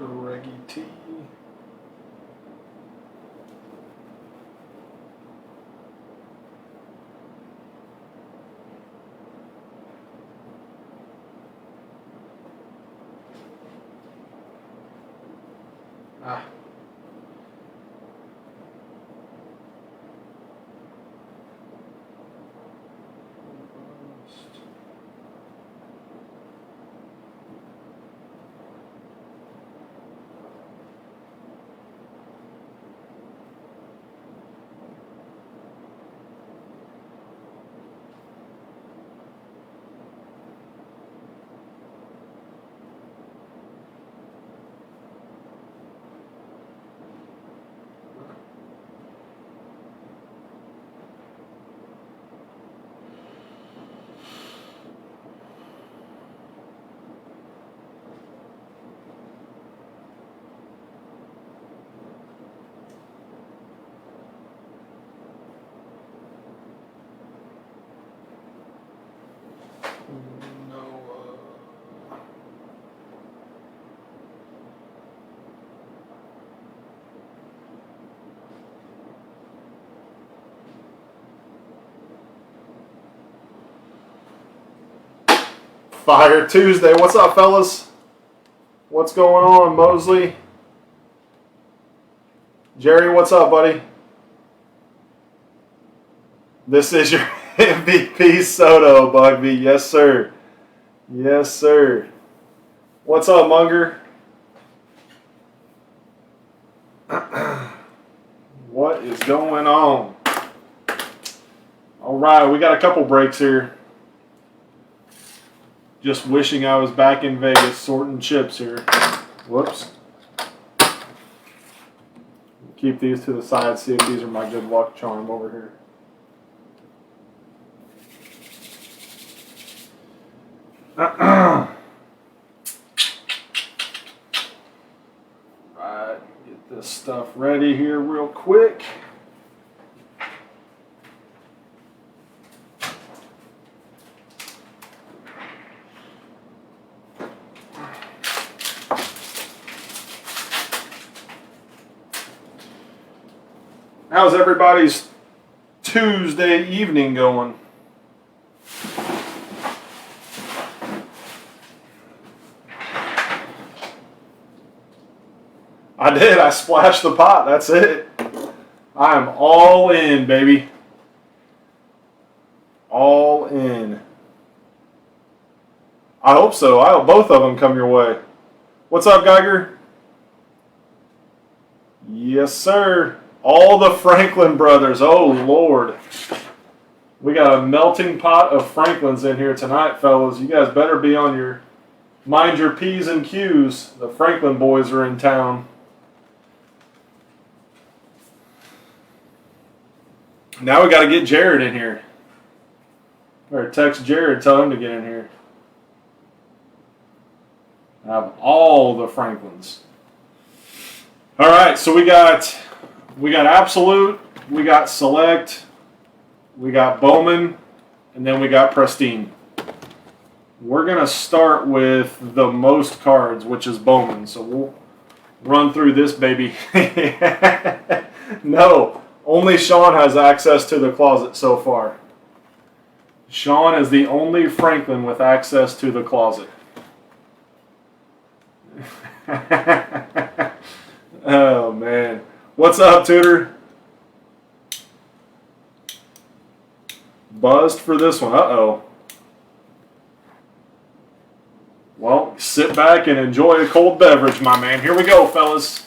Reggie T. Ah. Fire Tuesday. What's up, fellas? What's going on, Mosley? Jerry, what's up, buddy? This is your MVP Soto, Bugby. Yes, sir. Yes, sir. What's up, Munger? What is going on? All right, we got a couple breaks here. Just wishing I was back in Vegas sorting chips here. Whoops. Keep these to the side, see if these are my good luck charm over here. Right, get this stuff ready here real quick. How's everybody's Tuesday evening going? I did. I splashed the pot. That's it. I am all in, baby. All in. I hope so. I hope both of them come your way. What's up, Geiger? Yes, sir. All the Franklin brothers. Oh, Lord. We got a melting pot of Franklins in here tonight, fellas. You guys better be on your mind your P's and Q's. The Franklin boys are in town. Now we got to get Jared in here. Or text Jared, tell him to get in here. I have all the Franklins. All right, so we got Absolute, we got Select, we got Bowman, and then we got Pristine. We're going to start with the most cards, which is Bowman. So we'll run through this baby. No, only Sean has access to the closet so far. Sean is the only Franklin with access to the closet. Oh, man. What's up, Tudor? Buzzed for this one. Uh-oh. Well, sit back and enjoy a cold beverage, my man. Here we go, fellas.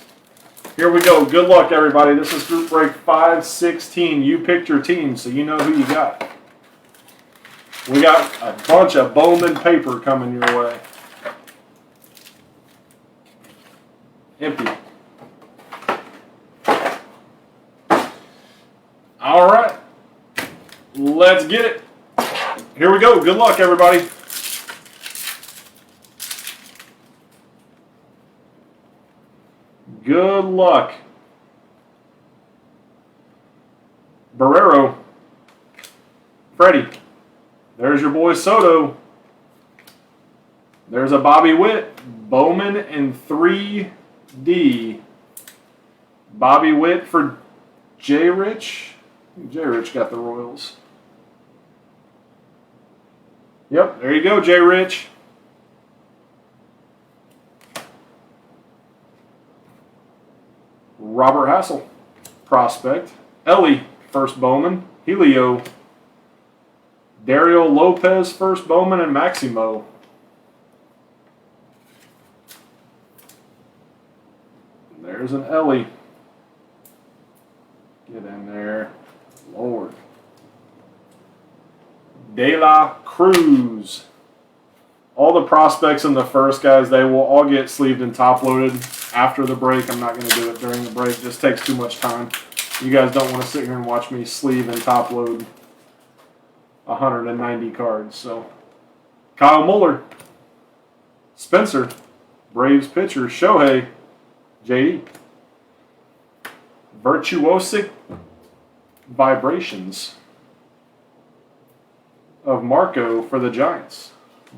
Here we go. Good luck, everybody. This is group break 516. You picked your team, so you know who you got. We got a bunch of Bowman paper coming your way. Empty. All right. Let's get it. Here we go. Good luck, everybody. Good luck. Barrero. Freddie. There's your boy Soto. There's a Bobby Witt. Bowman and 3 D. Bobby Witt for J. Rich. J. Rich got the Royals. Yep, there you go, J. Rich. Robert Hassel, prospect. Ellie, first Bowman. Helio. Dario Lopez, first Bowman, and Maximo. There's an Ellie. Get in there. Lord. De La Cruz. All the prospects in the first, guys, they will all get sleeved and top-loaded after the break. I'm not going to do it during the break. It just takes too much time. You guys don't want to sit here and watch me sleeve and top-load 190 cards. So, Kyle Muller. Spencer. Braves pitcher. Shohei. JD. Virtuosic Vibrations of Marco for the Giants.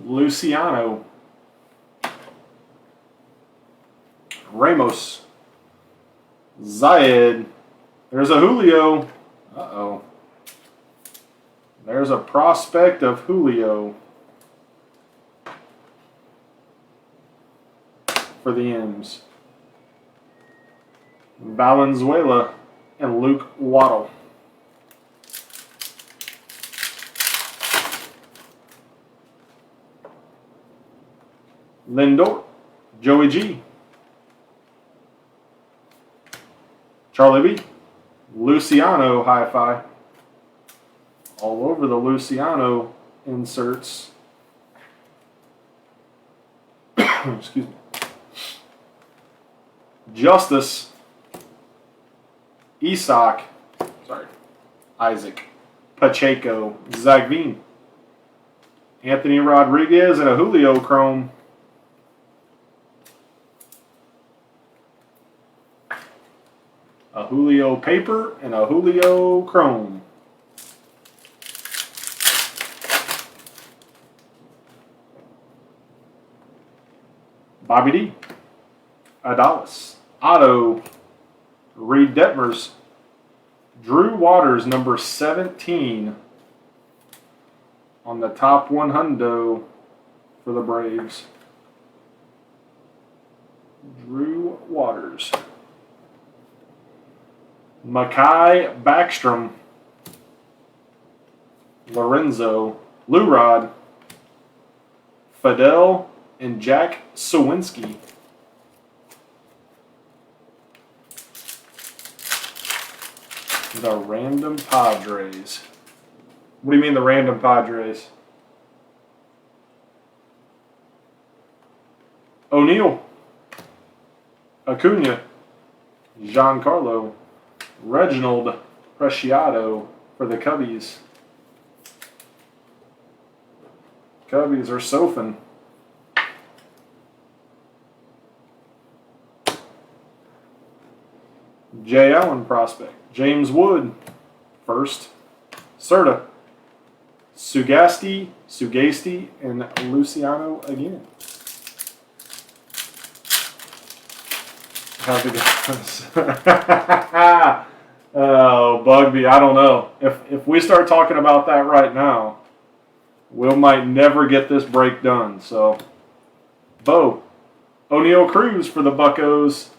Luciano. Ramos. Zayed. There's a Julio. Uh-oh. There's a prospect of Julio for the M's. Valenzuela and Luke Waddle. Lindor, Joey G. Charlie B. Luciano Hi-Fi. All over the Luciano inserts. Excuse me. Justice. Isaac. Isaac. Pacheco. Zagveen. Anthony Rodriguez and a Julio Chrome. A Julio Paper and a Julio Chrome. Bobby D. Adalis. Otto. Reed Detmers. Drew Waters, number 17 on the top 100 for the Braves. Drew Waters. Makai Backstrom. Lorenzo. Lou-Rod. Fidel and Jack Sawinski. The Random Padres. What do you mean the Random Padres? O'Neill. Acuna. Giancarlo. Reginald Preciado for the Cubbies. Cubbies are Sofin. Jay Allen prospect. James Wood, first. Serta. Sugasti, and Luciano again. How's it going? Oh, Bugby, I don't know. If we start talking about that right now, we might never get this break done. So, Bo. O'Neill Cruz for the Buccos.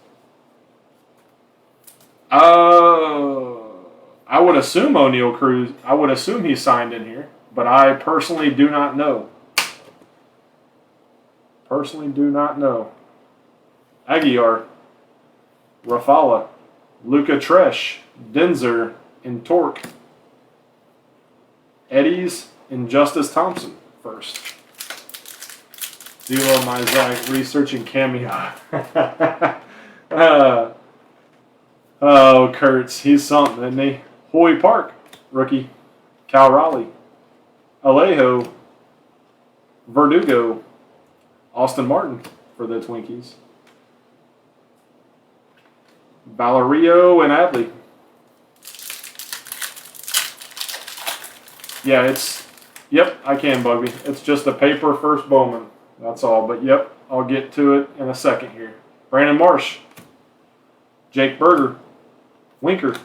I would assume O'Neill Cruz. I would assume he signed in here, but I personally do not know. Aguiar, Rafala, Luca Tresh, Denzer, and Torque. Eddie's and Justice Thompson first. Zelo Mizak researching cameo. Oh, Kurtz, he's something, isn't he? Hoy Park, rookie. Cal Raleigh. Alejo. Verdugo. Austin Martin for the Twinkies. Valerio and Adley. Yeah, yep, I can, Bugby. It's just a paper first Bowman. That's all, but yep, I'll get to it in a second here. Brandon Marsh, Jake Berger, Winker,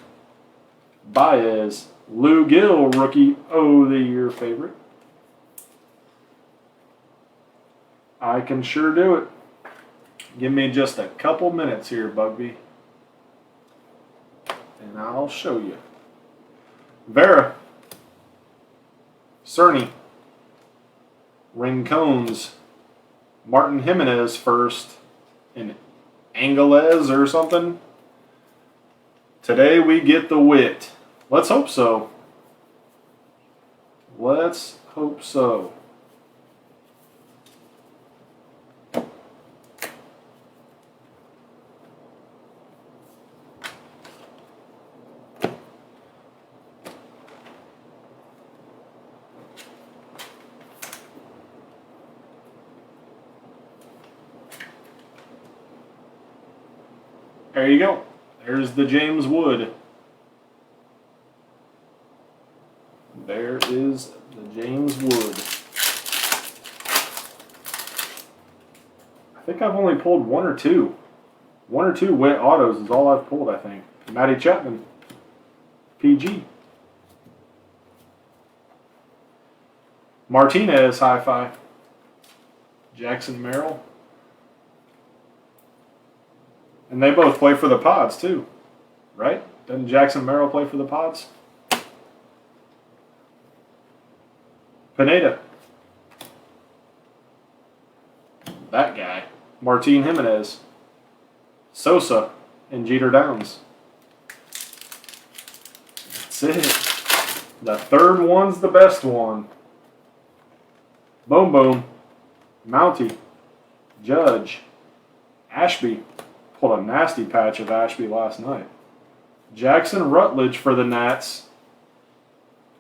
Baez, Lou Gill, Rookie of the Year favorite. I can sure do it. Give me just a couple minutes here, Bugby, and I'll show you. Vera, Cerny, Rincones, Martin Jimenez first, and Angeles or something. Today we get the wit. Let's hope so. Let's hope so. There you go. There's the James Wood. There is the James Wood. I think I've only pulled one or two. One or two wet autos is all I've pulled, I think. Matty Chapman. PG. Martinez, hi-fi. Jackson Merrill. And they both play for the Pods, too. Right? Doesn't Jackson Merrill play for the Pods? Pineda. That guy. Martin Jimenez. Sosa and Jeter Downs. That's it. The third one's the best one. Boom Boom. Mountie. Judge. Ashby. Pulled a nasty patch of Ashby last night. Jackson Rutledge for the Nats.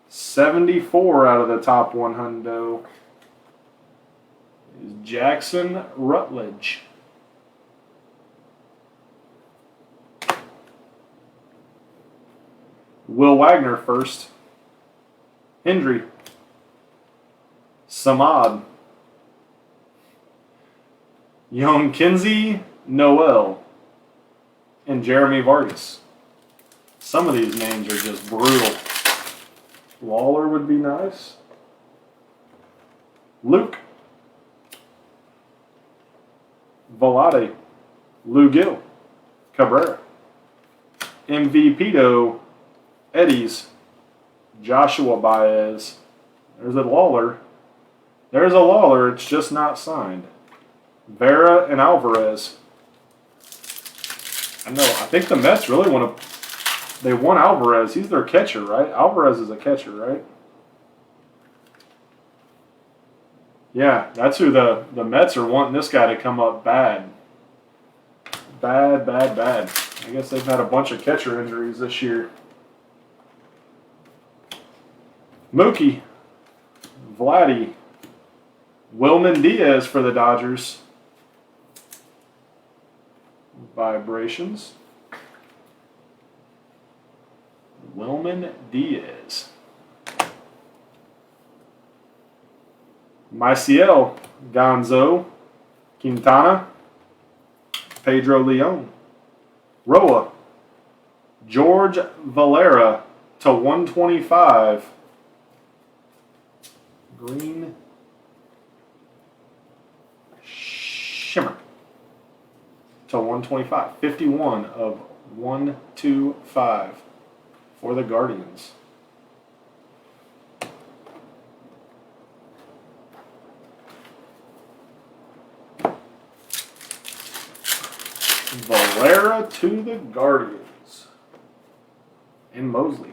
74 out of the top 100 is Jackson Rutledge. Will Wagner first. Hendry. Samad. Young Kinsey Noel. And Jeremy Vargas. Some of these names are just brutal. Lawler would be nice. Luke. Velade. Lou Gill. Cabrera. MVPdo. Eddie's. Joshua Baez. There's a Lawler. There's a Lawler. It's just not signed. Vera and Alvarez. I know. I think the Mets really want to. They want Alvarez. He's their catcher, right? Alvarez is a catcher, right? Yeah, that's who the Mets are wanting this guy to come up bad. Bad. I guess they've had a bunch of catcher injuries this year. Mookie. Vladdy. Wilman Diaz for the Dodgers. Vibrations. Wilman Diaz. Maciel, Gonzo, Quintana, Pedro Leon, Roa, George Valera to 125, Green Shimmer to 125, 51 of 125 for the Guardians. Valera to the Guardians. And Mosley.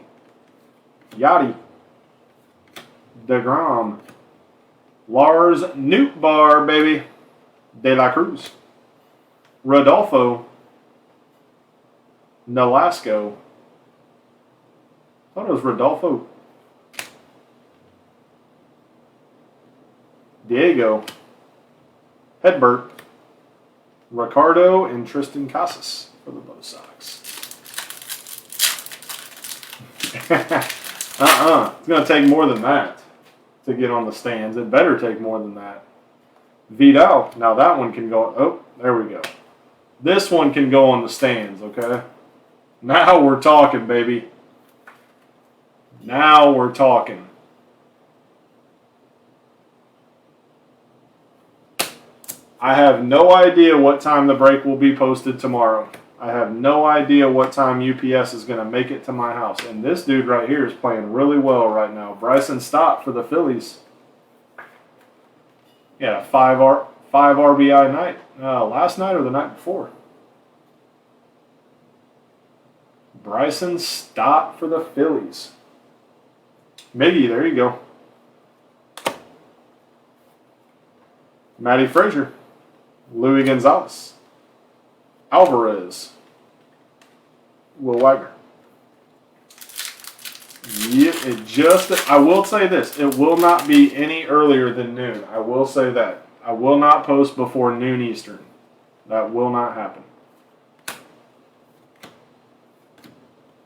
Yachty. DeGrom. Lars Nootbaar, baby. De La Cruz. Rodolfo. Nolasco. I thought it was Rodolfo. Diego. Hedbert. Ricardo and Tristan Casas for the Bo Sox. It's going to take more than that to get on the stands. It better take more than that. Vidal. Now that one can go. Oh, there we go. This one can go on the stands, okay? Now we're talking, baby. Now we're talking. I have no idea what time the break will be posted tomorrow. I have no idea what time UPS is going to make it to my house. And this dude right here is playing really well right now. Bryson Stott for the Phillies. Yeah, 5 RBI night. Last night or the night before. Bryson Stott for the Phillies. Miggy, there you go. Matty Frazier. Louis Gonzalez. Alvarez. Will Wagner. Yeah, I will say this. It will not be any earlier than noon. I will say that. I will not post before noon Eastern. That will not happen.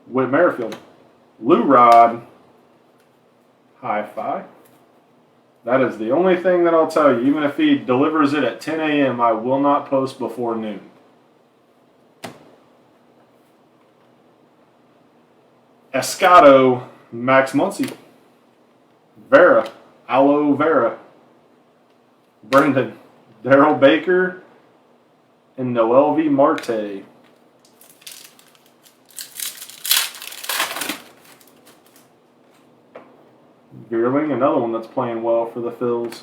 Whit Merrifield. Lou Rod. Hi-Fi. That is the only thing that I'll tell you. Even if he delivers it at 10 a.m., I will not post before noon. Escato, Max Muncy. Vera, Aloe Vera. Brendan, Darryl Baker, and Noelvi Marte. Veerling, another one that's playing well for the Phils.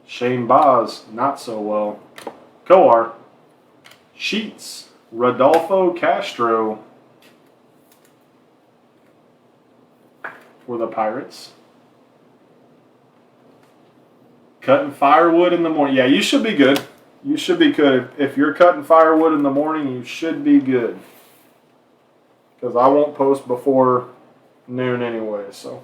Shane Boz, not so well. Coar. Sheets. Rodolfo Castro for the Pirates. Cutting firewood in the morning. Yeah, you should be good. You should be good. If you're cutting firewood in the morning, you should be good. Because I won't post before noon anyway, so...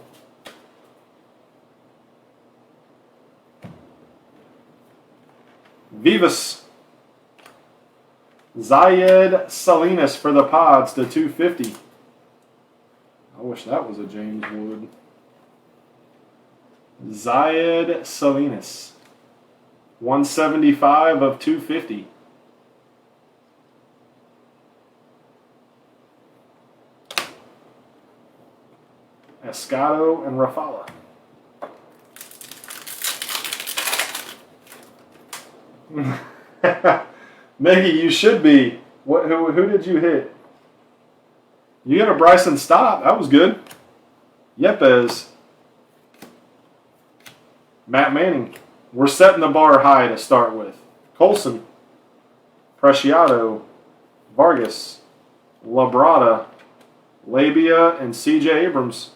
Vivas. Zayed Salinas for the Pods to 250. I wish that was a James Wood. Zayed Salinas. 175 of 250. Escato and Rafala. Miggy, you should be. Who did you hit? You got a Bryson Stott. That was good. Yepes. Matt Manning. We're setting the bar high to start with. Colson. Preciado. Vargas. Labrada. Labia and C.J. Abrams.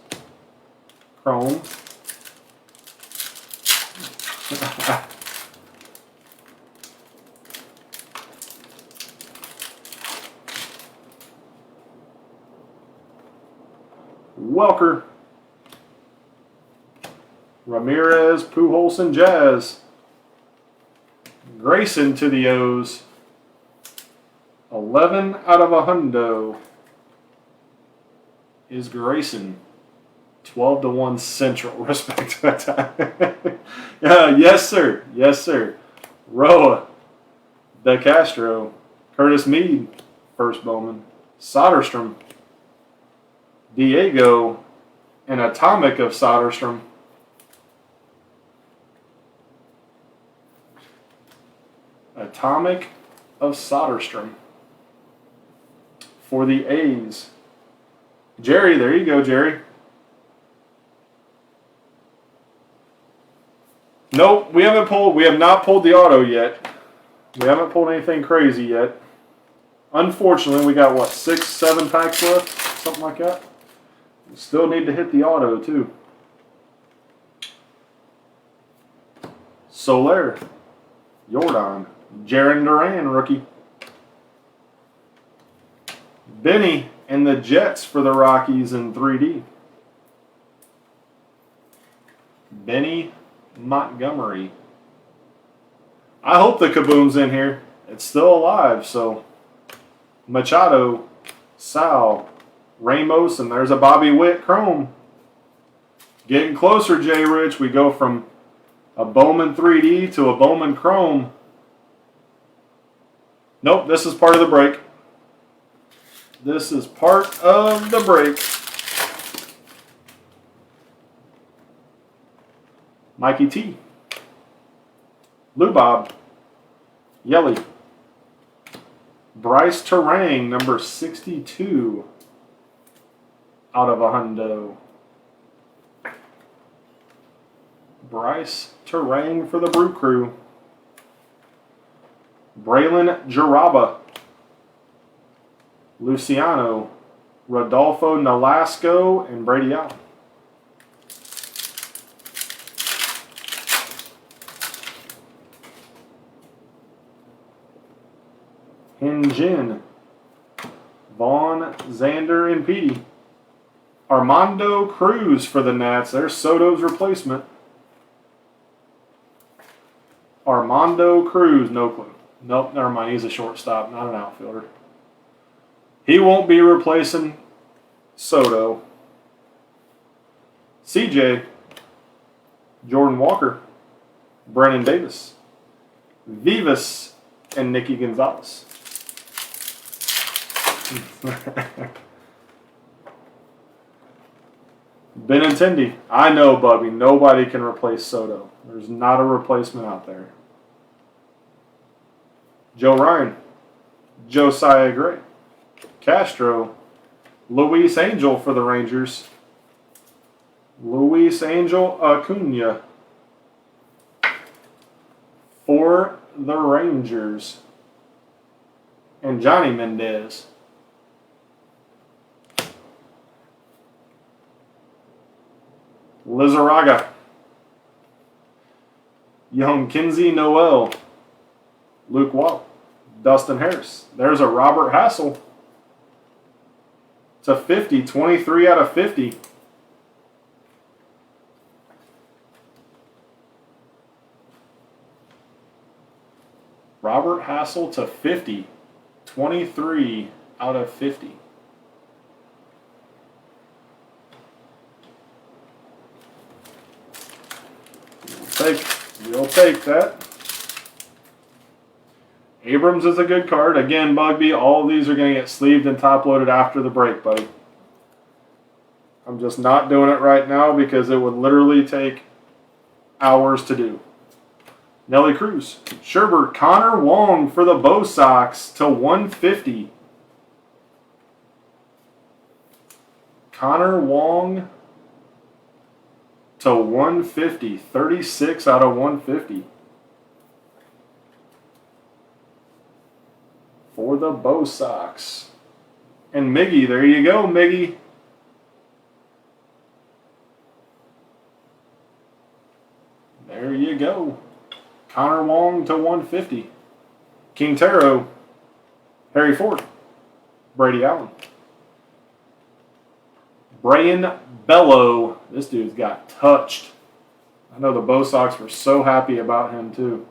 Chrome. Welker. Ramirez, Pujols, and Jazz. Grayson to the O's. 11 out of 100 is Grayson. 12-1 Central. Respect to that time. Yes, sir. Yes, sir. Roa. De Castro. Curtis Mead. First Bowman. Soderstrom. Diego. An Atomic of Soderstrom. Atomic of Soderstrom. For the A's. Jerry, there you go, Jerry. Nope, we have not pulled the auto yet. We haven't pulled anything crazy yet. Unfortunately, we got what, 6, 7 packs left? Something like that. We still need to hit the auto too. Soler. Jordan. Jarren Duran, rookie. Benny and the Jets for the Rockies in 3D. Benny Montgomery. I hope the Kaboom's in here. It's still alive, so. Machado, Sal, Ramos, and there's a Bobby Witt Chrome. Getting closer, Jay Rich. We go from a Bowman 3D to a Bowman Chrome. Nope, this is part of the break. This is part of the break. Mikey T. Lou Bob. Yelly. Bryce Terang, number 62. Out of a hundo. Bryce Terang for the Brew Crew. Braylon Jaraba. Luciano. Rodolfo Nolasco and Brady Allen. Hinjin. Vaughn, Xander, and Petey. Armando Cruz for the Nats. There's Soto's replacement. Armando Cruz, no clue. Nope, never mind. He's a shortstop, not an outfielder. He won't be replacing Soto. CJ. Jordan Walker. Brennan Davis. Vivas and Nicky Gonzalez. Benintendi. I know, Bubby. Nobody can replace Soto. There's not a replacement out there. Joe Ryan. Josiah Gray. Castro. Luis Angel for the Rangers. Luis Angel Acuna for the Rangers. And Johnny Mendez. Lizarraga. Young Kinsey Noel. Luke Watt. Dustin Harris. There's a Robert Hassel. It's a 50. 23 out of 50. Robert Hassel to 50. 23 out of 50. We'll take that. Abrams is a good card. Again, Bugby, all of these are going to get sleeved and top-loaded after the break, buddy. I'm just not doing it right now because it would literally take hours to do. Nelly Cruz. Sherbert. Connor Wong for the Bo Sox to 150. Connor Wong to 150. 36 out of 150. For the Bo Sox. And Miggy, there you go, Miggy. There you go. Connor Wong to 150. Quintero. Harry Ford. Brady Allen. Brian Bello. This dude's got touched. I know the Bo Sox were so happy about him too.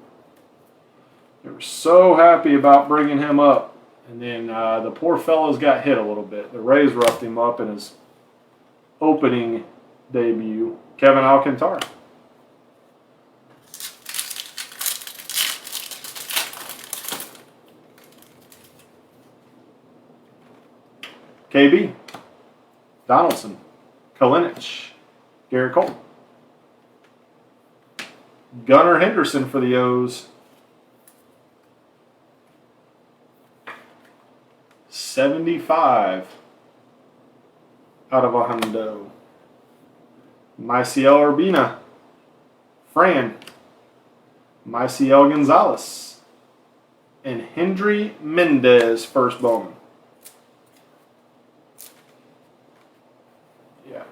They were so happy about bringing him up. And then the poor fellows got hit a little bit. The Rays roughed him up in his opening debut. Kevin Alcantara. KB. Donaldson. Kalinic. Garrett Cole. Gunnar Henderson for the O's. 75 out of a hundo. Maciel Urbina. Fran. Maciel Gonzalez. And Hendry Mendez, first Bowman. Yeah.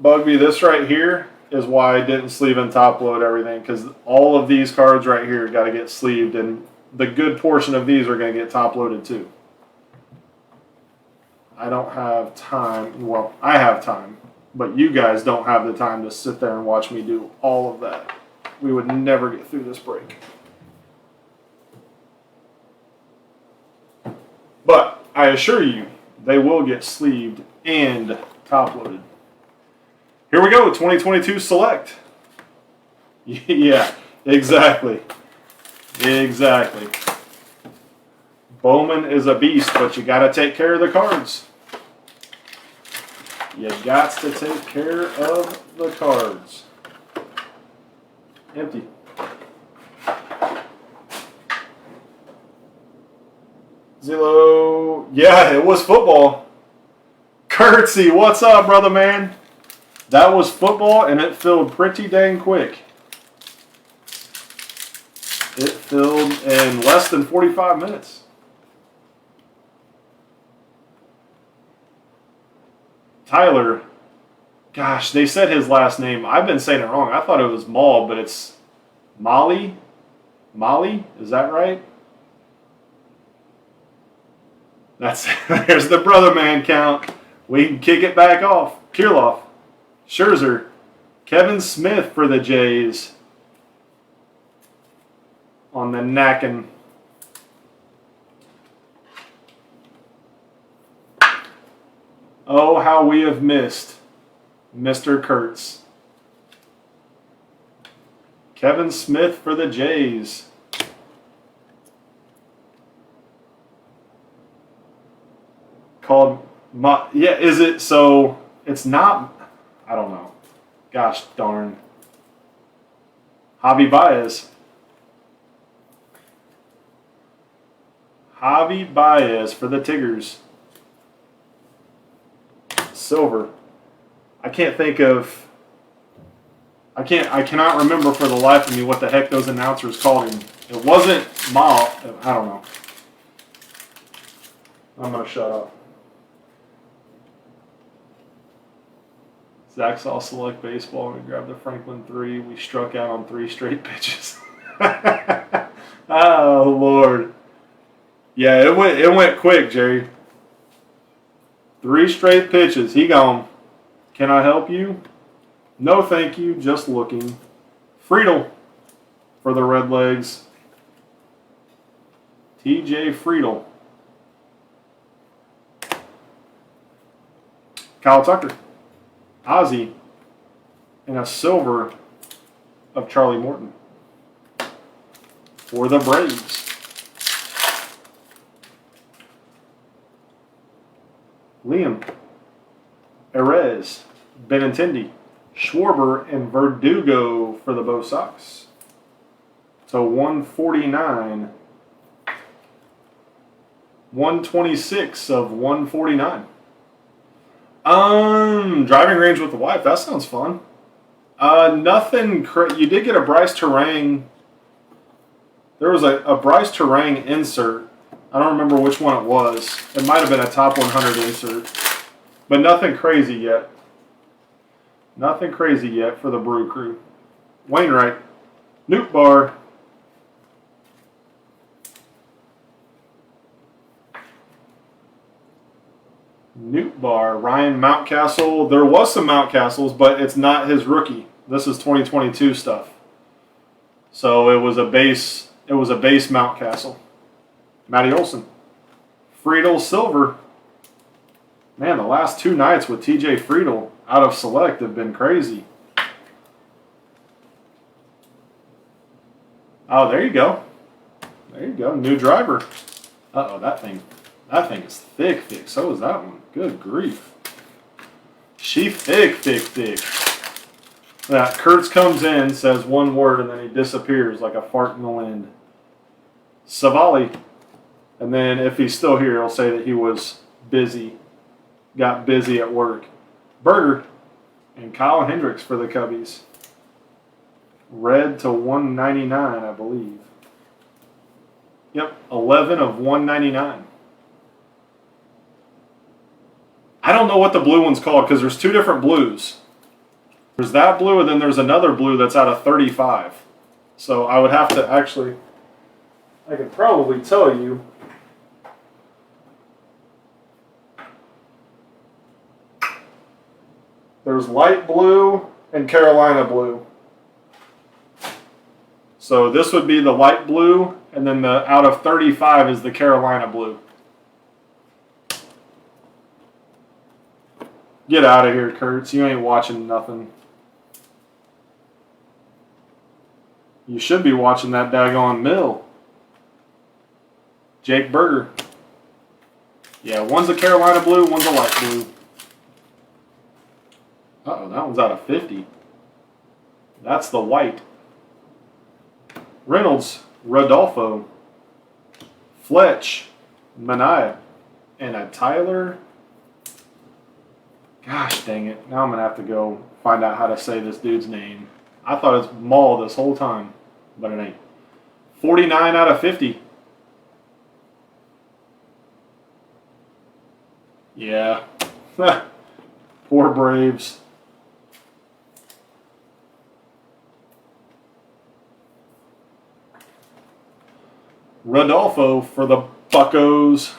Bugby, this right here is why I didn't sleeve and top load everything, because all of these cards right here got to get sleeved, and the good portion of these are going to get top loaded too. I don't have time. Well, I have time, but you guys don't have the time to sit there and watch me do all of that. We would never get through this break. But I assure you, they will get sleeved and top loaded. Here we go, 2022 Select. Yeah, exactly. Exactly. Bowman is a beast, but you got to take care of the cards. You got to take care of the cards. Empty. Zillow. Yeah, it was football. Curtsy, what's up, brother man? That was football, and it filled pretty dang quick. It filled in less than 45 minutes. Tyler. Gosh, they said his last name. I've been saying it wrong. I thought it was Maul, but it's Molly. Molly? Is that right? There's the brother man count. We can kick it back off. Kirilloff. Scherzer. Kevin Smith for the Jays. On the knackin'. Oh, how we have missed Mr. Kurtz. Kevin Smith for the Jays. Yeah, is it? So it's not, I don't know. Gosh darn. Javi Baez. Javi Baez for the Tigers. Silver. I cannot remember for the life of me what the heck those announcers called him. It wasn't Mal. I don't know. I'm going to shut up. Zach saw select baseball and grabbed the Franklin 3. We struck out on 3 straight pitches. Oh, Lord. Yeah, it went quick, Jerry. 3 straight pitches. He gone. Can I help you? No, thank you. Just looking. Friedel for the Redlegs. TJ Friedel. Kyle Tucker. Ozzie. And a silver of Charlie Morton. For the Braves. Liam. Erez. Benintendi. Schwarber and Verdugo for the Bo Sox. So 149. 126 of 149. Driving range with the wife. That sounds fun. Nothing. You did get a Bryce Terang. There was a Bryce Terang insert. I don't remember which one it was. It might have been a top 100 insert. But nothing crazy yet. Nothing crazy yet for the Brew Crew. Wainwright. Newt Bar. Newt Bar. Ryan Mountcastle. There was some Mountcastles, but it's not his rookie. This is 2022 stuff. So it was a base Mountcastle. Matty Olson. Friedel Silver. Man, the last 2 nights with TJ Friedel out of select have been crazy. Oh, there you go. There you go. New driver. Uh-oh, that thing is thick. So is that one. Good grief. She thick. That Kurtz comes in, says one word, and then he disappears like a fart in the wind. Savali. And then if he's still here, he'll say that he was busy. Got busy at work. Berger and Kyle Hendricks for the Cubbies. Red to 199, I believe. Yep, 11 of 199. I don't know what the blue one's called because there's 2 different blues. There's that blue and then there's another blue that's out of 35. So I would have to actually, I could probably tell you. There's light blue and Carolina blue. So this would be the light blue, and then the out of 35 is the Carolina blue. Get out of here, Kurtz. You ain't watching nothing. You should be watching that daggone mill. Jake Berger. Yeah, one's a Carolina blue, one's a light blue. Uh-oh, that one's out of 50. That's the white. Reynolds, Rodolfo, Fletch, Mania, and a Tyler. Gosh dang it. Now I'm going to have to go find out how to say this dude's name. I thought it was Maul this whole time, but it ain't. 49 out of 50. Yeah. Poor Braves. Rodolfo for the Buccos.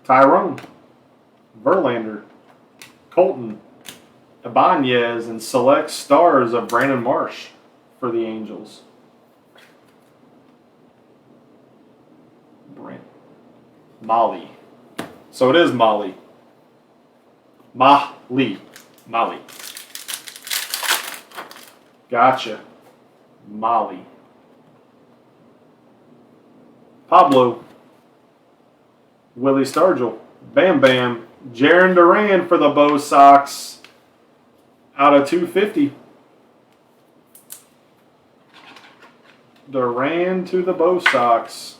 Tyrone, Verlander, Colton, Ibanez, and select stars of Brandon Marsh for the Angels. Molly. So it is Molly. Molly. Gotcha. Molly. Pablo. Willie Stargell. Bam Bam. Jarren Duran for the Bo Sox. Out of 250. Duran to the Bo Sox.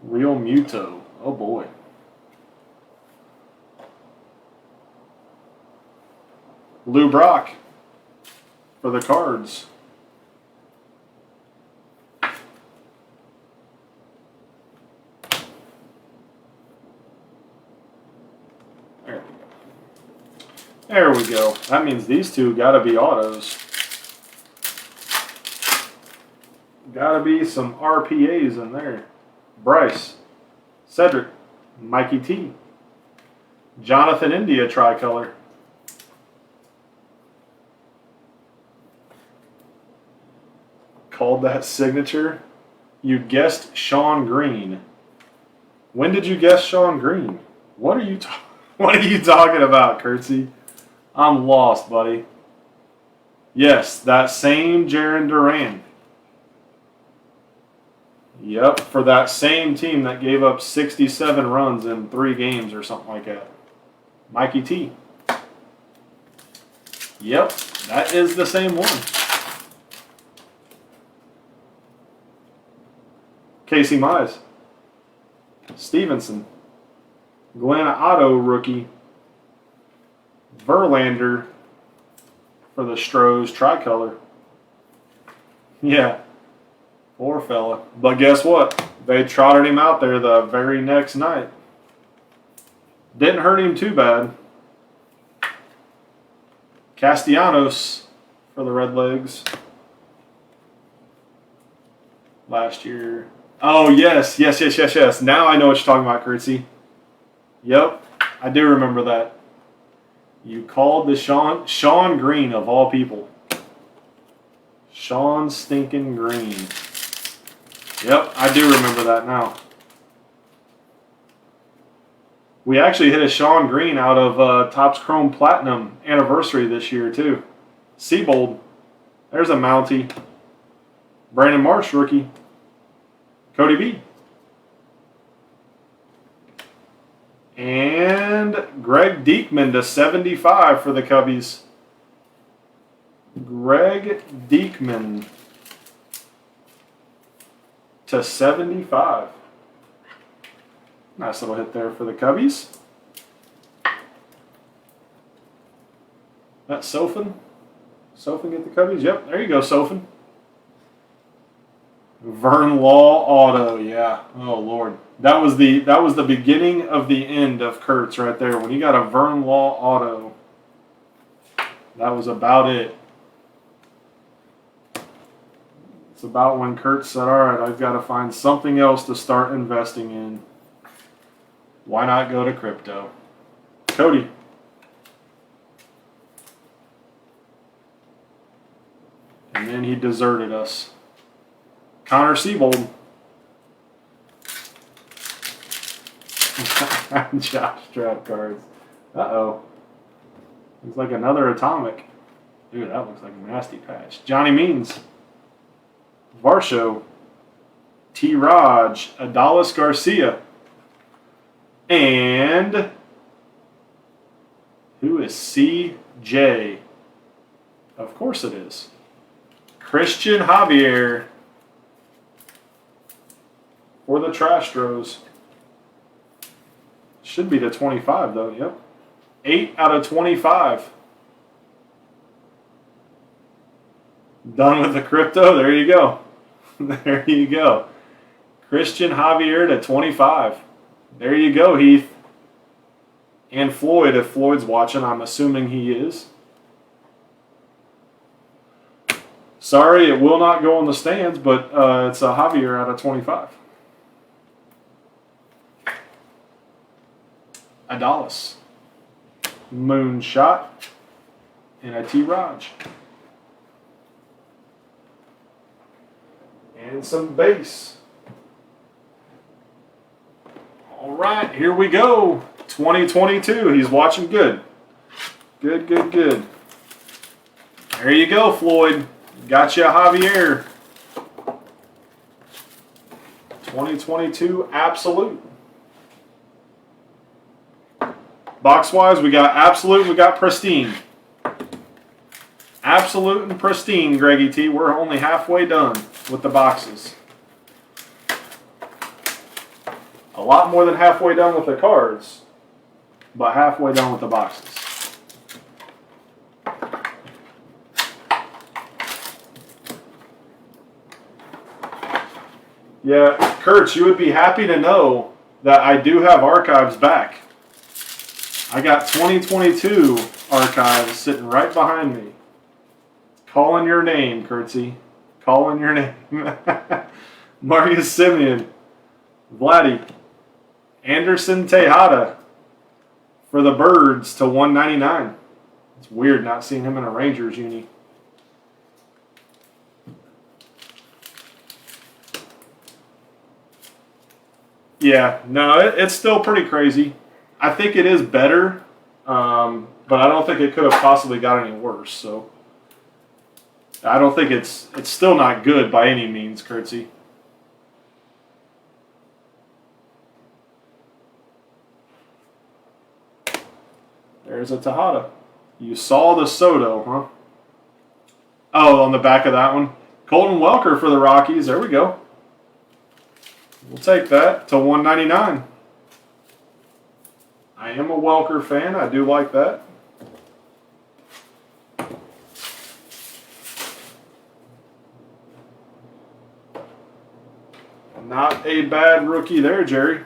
Real Muto. Oh boy. Lou Brock for the Cards. There we go. That means these two got to be autos. Got to be some RPAs in there. Bryce, Cedric, Mikey T, Jonathan India tricolor. Called that signature. You guessed Sean Green. When did you guess Sean Green? What are you talking about, Curtsy? I'm lost, buddy. Yes, that same Jarren Duran. Yep, for that same team that gave up 67 runs in 3 games or something like that. Mikey T. Yep, that is the same one. Casey Mize. Stevenson. Glenn Otto rookie. Verlander for the Stros tricolor. Yeah. Poor fella. But guess what? They trotted him out there the very next night. Didn't hurt him too bad. Castellanos for the Redlegs. Last year. Oh, yes. Now I know what you're talking about, Curtsy. Yep. I do remember that. You called the Sean Green of all people. Sean stinking Green. Yep, I do remember that now. We actually hit a Sean Green out of Topps Chrome Platinum anniversary this year, too. Seabold. There's a Mountie. Brandon Marsh, rookie. Cody B. And Greg Diekman to 75 for the Cubbies. Greg Diekman to 75. Nice little hit there for the Cubbies. That's Sofin. Sofin get the Cubbies. Yep, there you go, Sofin. Vern Law auto, yeah. Oh Lord, that was the beginning of the end of Kurtz right there. When you got a Vern Law auto, that was about it. It's about when Kurt said, all right, I've got to find something else to start investing in. Why not go to crypto? Cody. And then he deserted us. Connor Seabold. Josh Trout cards. Uh-oh. Looks like another atomic. Dude, that looks like a nasty patch. Johnny Means. Varsho. T-Raj. Adalis Garcia. And who is CJ? Of course it is. Christian Javier for the Trastros. Should be to 25 though, yep. 8 out of 25. Done with the crypto? There you go. There you go. Christian Javier to 25. There you go, Heath. And Floyd, if Floyd's watching, I'm assuming he is. Sorry, it will not go on the stands, but it's a Javier out of 25. Adalis. Moonshot. And a T-Raj. And some base. All right, here we go. 2022. He's watching good. Good, good, good. There you go, Floyd. Got you a Javier. 2022 Absolute. Box-wise, we got Absolute, we got Pristine. Absolute and Pristine, Greggy T. We're only halfway done with the boxes. A lot more than halfway done with the cards, but halfway done with the boxes. Yeah, Kurtz, you would be happy to know that I do have archives back. I got 2022 archives sitting right behind me. Calling your name, Kurtzy. Calling your name. Marcus Simeon. Vladdy. Anderson Tejada for the Birds to 199. It's weird not seeing him in a Rangers uni. Yeah, no, it's still pretty crazy. I think it is better, but I don't think it could have possibly got any worse. So I don't think it's still not good by any means, Kurtzy. There's a Tejada. You saw the Soto, huh? Oh, on the back of that one. Colton Welker for the Rockies. There we go. We'll take that to 199. I am a Welker fan. I do like that. Not a bad rookie there, Jerry.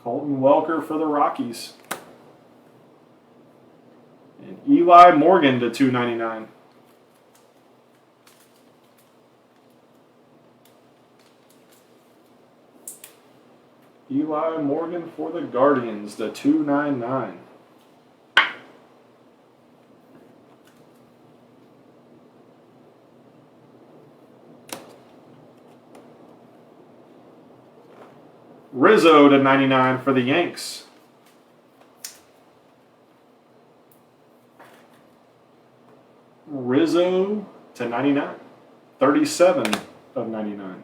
Colton Welker for the Rockies. And Eli Morgan to 299. Eli Morgan for the Guardians to 299. Rizzo to 99 for the Yanks. Rizzo to 99. 37 of 99.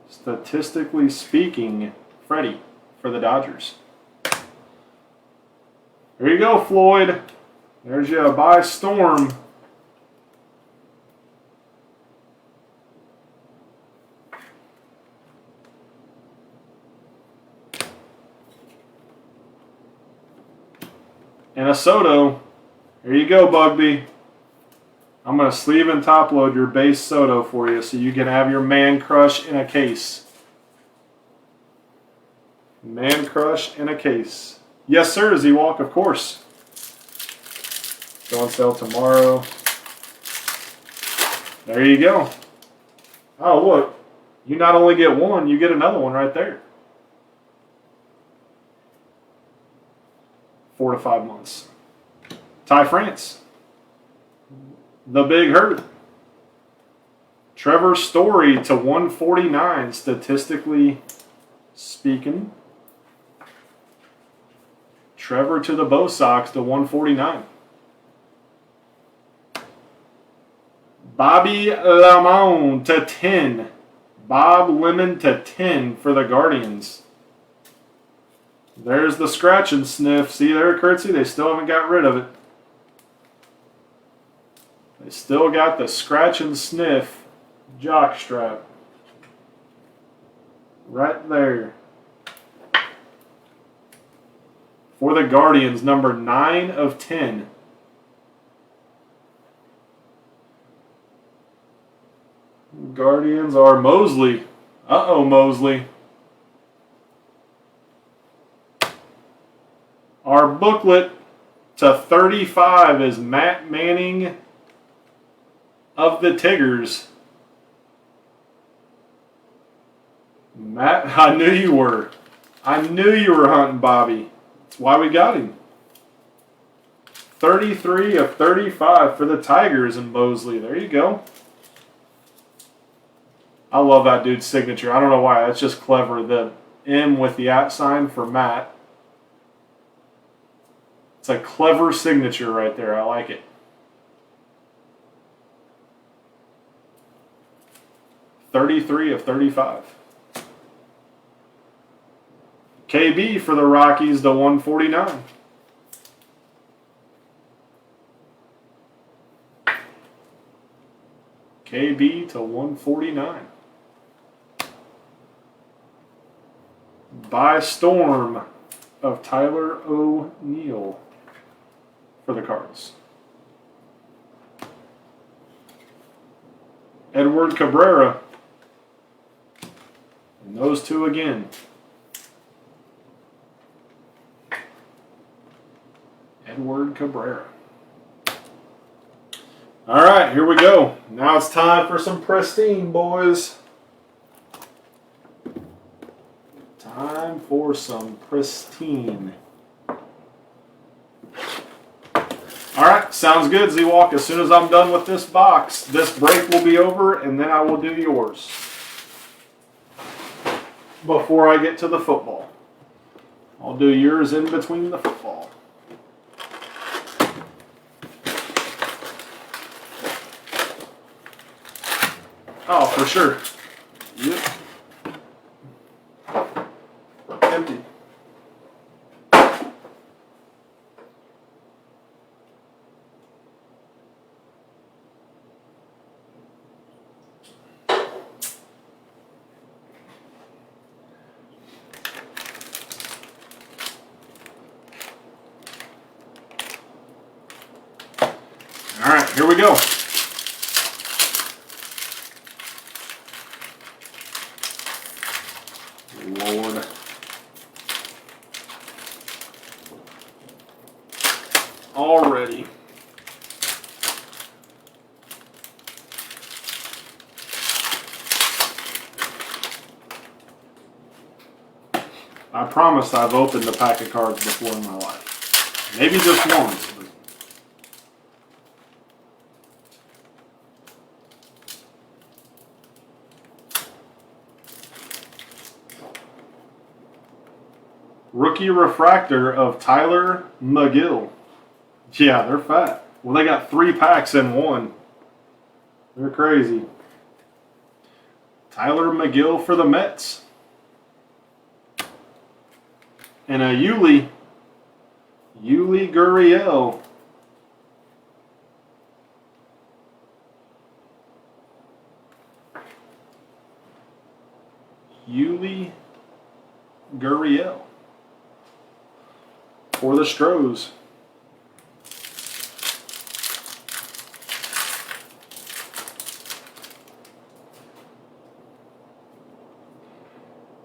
Statistically speaking, Freddie for the Dodgers. There you go, Floyd. There's your by storm. And a Soto. There you go, Bugby. I'm going to sleeve and top load your base Soto for you so you can have your man crush in a case. Man crush in a case. Yes, sir, Z-Walk, of course. Go on sale tomorrow. There you go. Oh, look. You not only get one, you get another one right there. 4 to 5 months. Ty France. The Big Hurt. Trevor Story to 149, statistically speaking. Trevor to the Bo Sox to 149. Bobby Lemon to 10. Bob Lemon to 10 for the Guardians. There's the scratch and sniff. See there, Curtsy? They still haven't got rid of it. They still got the scratch and sniff jock strap. Right there. For the Guardians, number 9 of 10. Guardians are Mosley. Uh-oh, Mosley. Our booklet to 35 is Matt Manning of the Tigers. Matt, I knew you were. I knew you were hunting Bobby. That's why we got him. 33 of 35 for the Tigers and Mosley. There you go. I love that dude's signature. I don't know why. That's just clever. The M with the @ sign for Matt. It's a clever signature right there. I like it. 33 of 35. KB for the Rockies to 149. KB to 149. By storm of Tyler O'Neill for the Cards. Edward Cabrera. And those two again. Edward Cabrera. All right, here we go. Now it's time for some Pristine, boys. Time for some Pristine. All right, sounds good, Z-Walk. As soon as I'm done with this box, this break will be over, and then I will do yours before I get to the football. I'll do yours in between the football. Oh, for sure. Yep. Empty. All right, here we go. Lord. Already. I promise I've opened a pack of cards before in my life. Maybe just once. But rookie refractor of Tyler McGill. Yeah, they're fat. Well, they got 3 packs in one. They're crazy. Tyler McGill for the Mets. And a Yuli Gurriel. Yuli Gurriel for the Stros.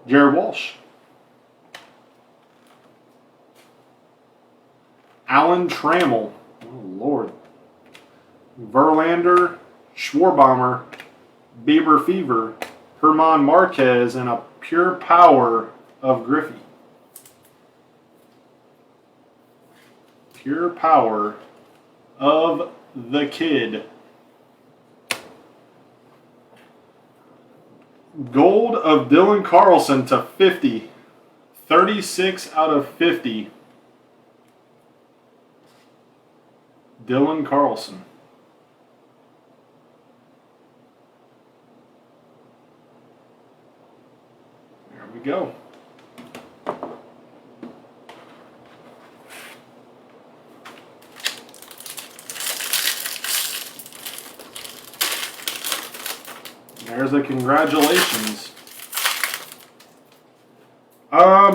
Jared Walsh. Alan Trammell. Oh, Lord. Verlander, Schwarber, Bieber Fever, Herman Marquez, and a pure power of Griffey. Pure power of the kid. Gold of Dylan Carlson to 50. 36 out of 50. Dylan Carlson. There we go. There's a congratulations.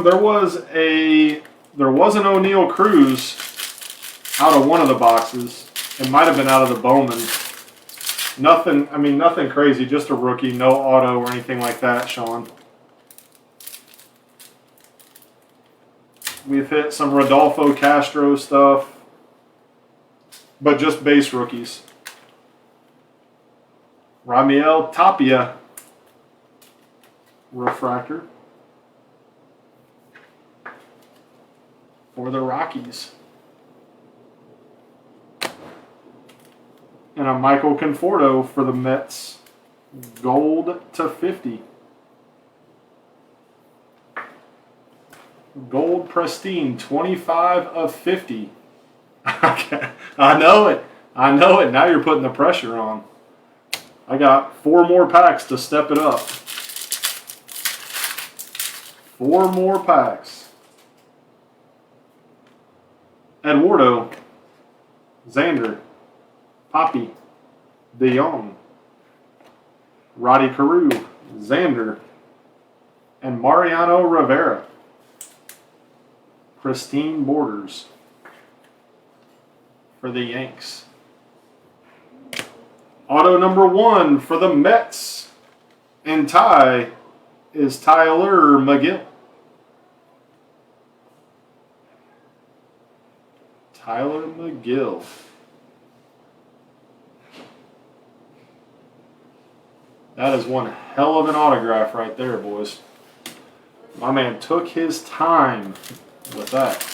There was an O'Neal Cruz out of one of the boxes. It might have been out of the Bowman. Nothing crazy, just a rookie, no auto or anything like that, Sean. We've hit some Rodolfo Castro stuff, but just base rookies. Ramiel Tapia, refractor for the Rockies. And a Michael Conforto for the Mets, gold to 50. Gold Pristine, 25 of 50. I know it. Now you're putting the pressure on. I got 4 more packs to step it up. 4 more packs. Eduardo, Xander, Poppy, De Jong, Roddy Carew, Xander, and Mariano Rivera. Pristine borders for the Yanks. Auto number 1 for the Mets and tie is Tyler McGill. Tyler McGill. That is one hell of an autograph right there, boys. My man took his time with that.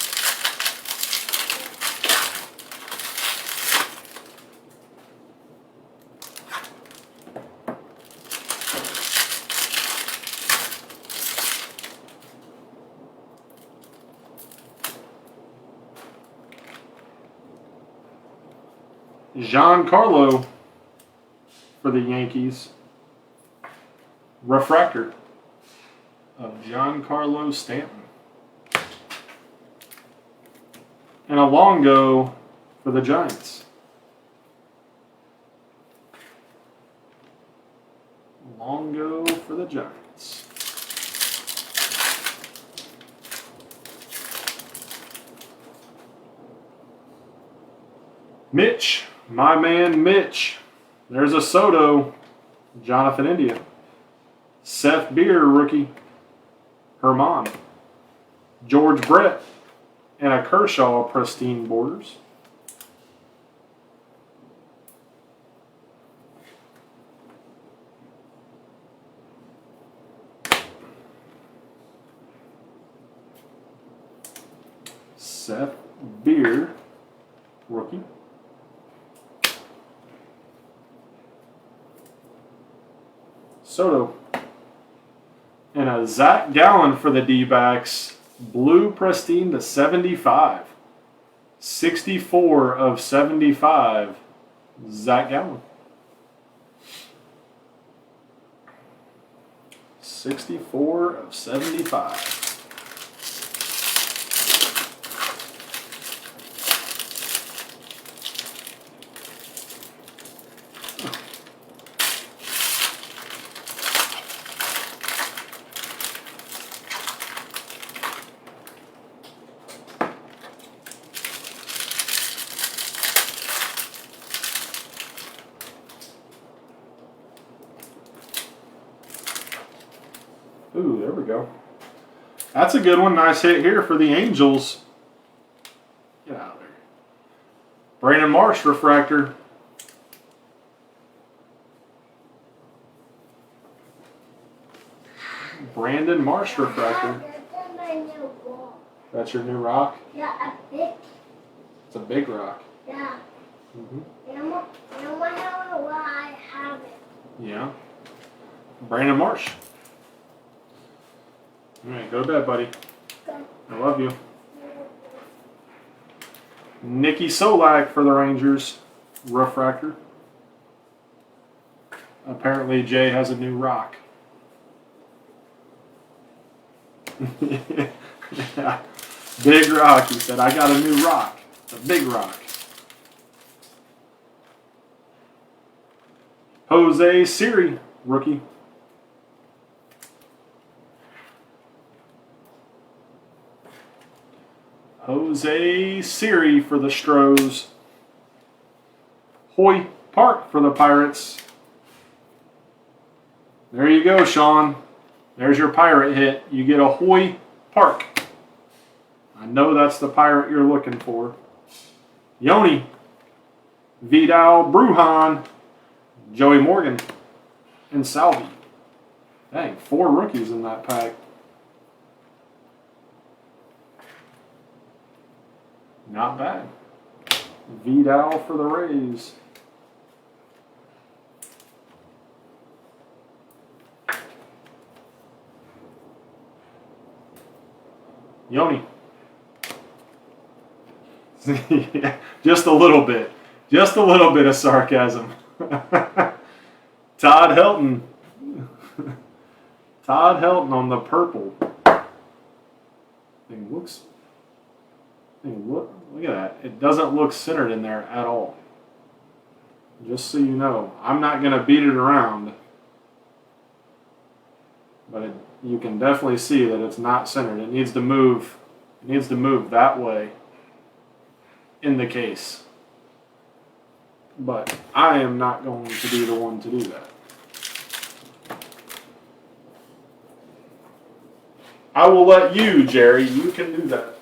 Giancarlo for the Yankees. Refractor of Giancarlo Stanton. And a Longo for the Giants. Longo for the Giants. Mitch, my man Mitch. There's a Soto, Jonathan India. Seth Beer, rookie, Herman. George Brett, and a Kershaw, Pristine borders. Seth Beer, rookie. Soto. And a Zach Gallen for the D-backs. Blue Pristine to 75. 64 of 75. Zach Gallen. 64 of 75. Ooh, there we go. That's a good one. Nice hit here for the Angels. Get out of there. Brandon Marsh, refractor. Brandon Marsh, refractor. That's my new rock. That's your new rock? Yeah, a big. It's a big rock. Yeah. Mm-hmm. You know why I have it? Yeah. Brandon Marsh. All right, go to bed, buddy. I love you. Nikki Solak for the Rangers. Refractor. Apparently, Jay has a new rock. Yeah. Big rock. He said, I got a new rock. It's a big rock. Jose Siri, rookie. Jose Siri for the Stros. Hoy Park for the Pirates. There you go, Sean. There's your Pirate hit. You get a Hoy Park. I know that's the Pirate you're looking for. Yoni. Vidal Brujan. Joey Morgan. And Salvi. Dang, 4 rookies in that pack. Not bad. Vidal for the Rays. Yoni. Yeah, just a little bit. Just a little bit of sarcasm. Todd Helton. Todd Helton on the purple. Look at that. It doesn't look centered in there at all. Just so you know. I'm not going to beat it around. But you can definitely see that it's not centered. It needs to move. It needs to move that way in the case. But I am not going to be the one to do that. I will let you, Jerry. You can do that.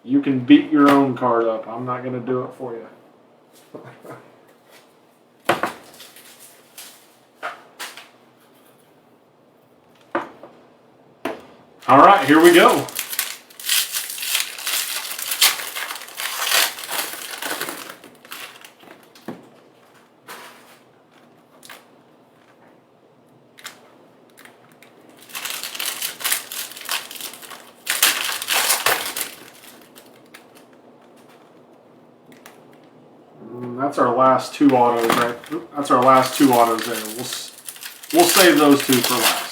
You can beat your own card up. I'm not going to do it for you. All right, here we go. That's our last 2 autos, right? That's our last 2 autos there. We'll save those 2 for last.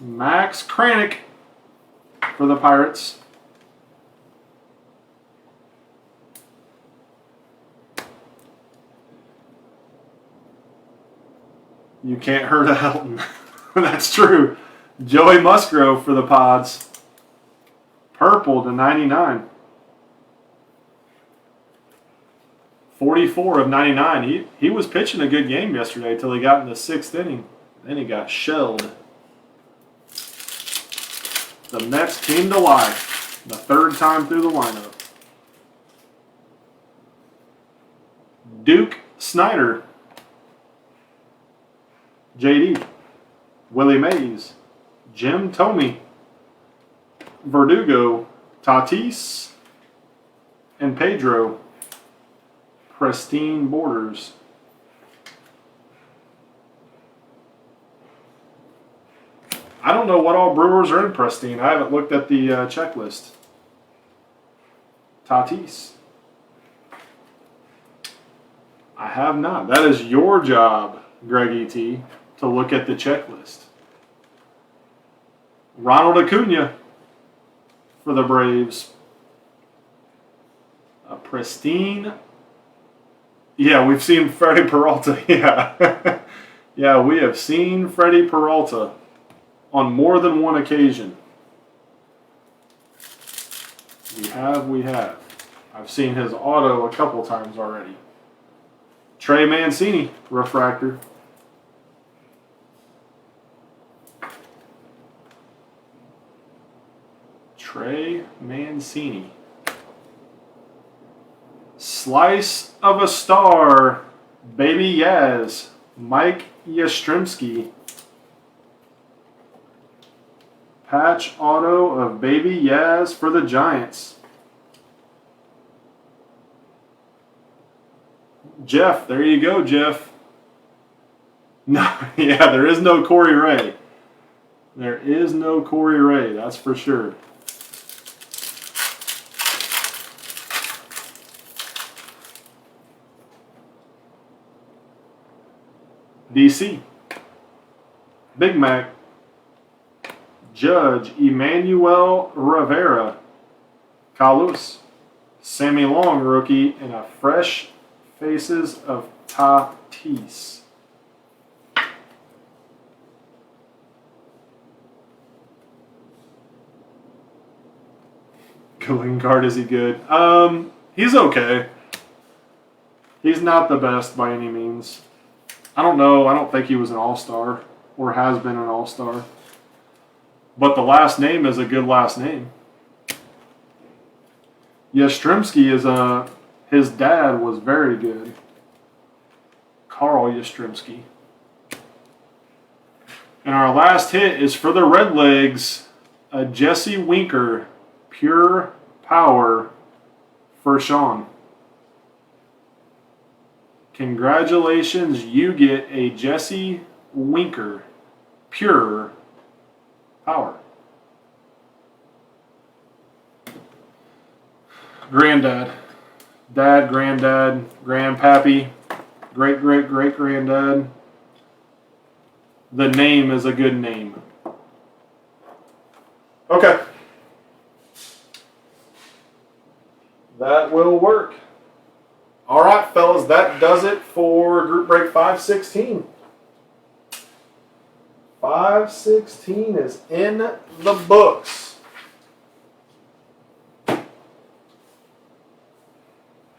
Max Kranick for the Pirates. You can't hurt a Helton. That's true. Joey Musgrove for the Pods. Purple to 99. 44 of 99. He was pitching a good game yesterday until he got in the 6th inning. Then he got shelled. The Mets came to life the 3rd time through the lineup. Duke Snyder. JD. Willie Mays. Jim Thome. Verdugo. Tatis. And Pedro. Pristine Borders. I don't know what all Brewers are in Pristine. I haven't looked at the checklist. Tatis. I have not. That is your job, Greg E.T., to look at the checklist. Ronald Acuna for the Braves. A Pristine. Yeah, we've seen Freddie Peralta. Yeah. Yeah, we have seen Freddie Peralta on more than one occasion. We have. I've seen his auto a couple times already. Trey Mancini, refractor. Trey Mancini. Slice of a Star, Baby Yaz, Mike Yastrzemski. Patch auto of Baby Yaz for the Giants. Jeff, there you go, Jeff. No, yeah, there is no Corey Ray. There is no Corey Ray, that's for sure. DC. Big Mac. Judge Emmanuel Rivera. Kalus. Sammy Long rookie and a fresh faces of Tatis. Lingard, is he good? He's okay. He's not the best by any means. I don't know. I don't think he was an all-star or has been an all-star. But the last name is a good last name. Yastrzemski is his dad was very good. Carl Yastrzemski. And our last hit is for the Redlegs, a Jesse Winker, Pure Power for Sean. Congratulations, you get a Jesse Winker, Pure Power. Granddad. Dad, granddad, grandpappy, great-great-great-granddad. The name is a good name. Okay. That will work. All right, fellas, that does it for Group Break 516. 516 is in the books.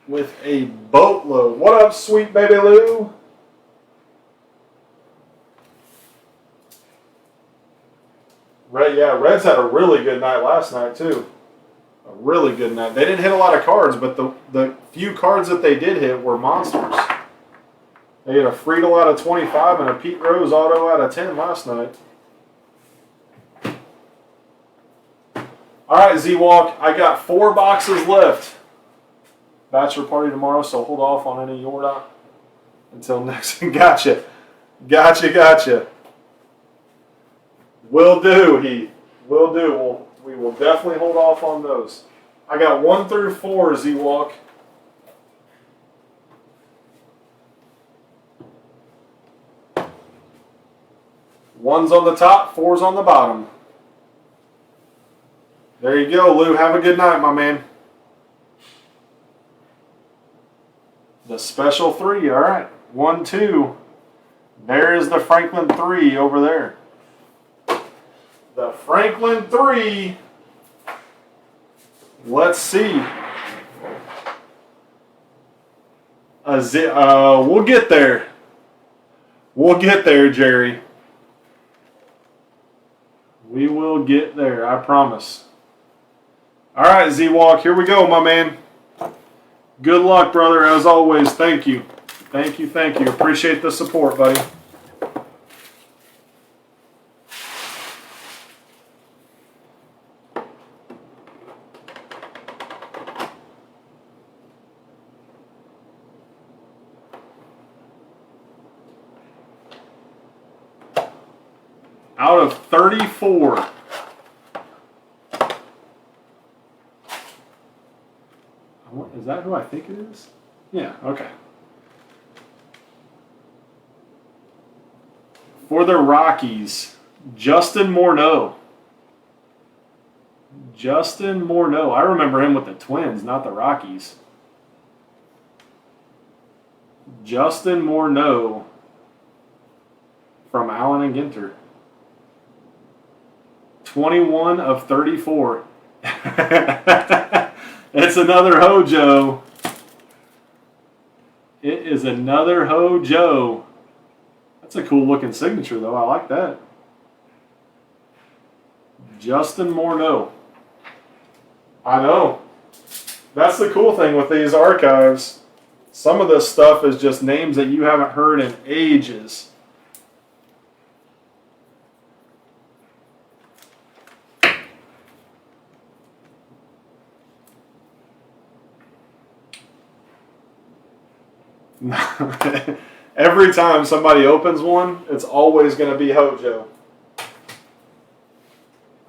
With a boatload. What up, sweet baby Lou? Reds had a really good night last night, too. A really good night. They didn't hit a lot of cards, but the few cards that they did hit were monsters. They hit a Friedel out of 25 and a Pete Rose auto out of 10 last night. All right, Z-Walk, I got 4 boxes left. Bachelor party tomorrow, so hold off on any Yorda until next. Gotcha. Will do, Heath. Will do. We will definitely hold off on those. I got 1 through 4, Z-Walk. One's on the top, 4's on the bottom. There you go, Lou. Have a good night, my man. The special 3, all right. 1, 2. There is the Franklin 3 over there. The Franklin 3. Let's see. We'll get there. We'll get there, Jerry. We will get there, I promise. All right, Z-Walk, here we go, my man. Good luck, brother, as always. Thank you. Thank you. Appreciate the support, buddy. Out of 34. Is that who I think it is? Yeah, okay. For the Rockies, Justin Morneau. I remember him with the Twins, not the Rockies. Justin Morneau from Allen and Ginter. 21 of 34. It's another Hojo. It is another Hojo. That's a cool looking signature, though. I like that. Justin Morneau. I know. That's the cool thing with these archives. Some of this stuff is just names that you haven't heard in ages. Every time somebody opens one, it's always going to be Hojo.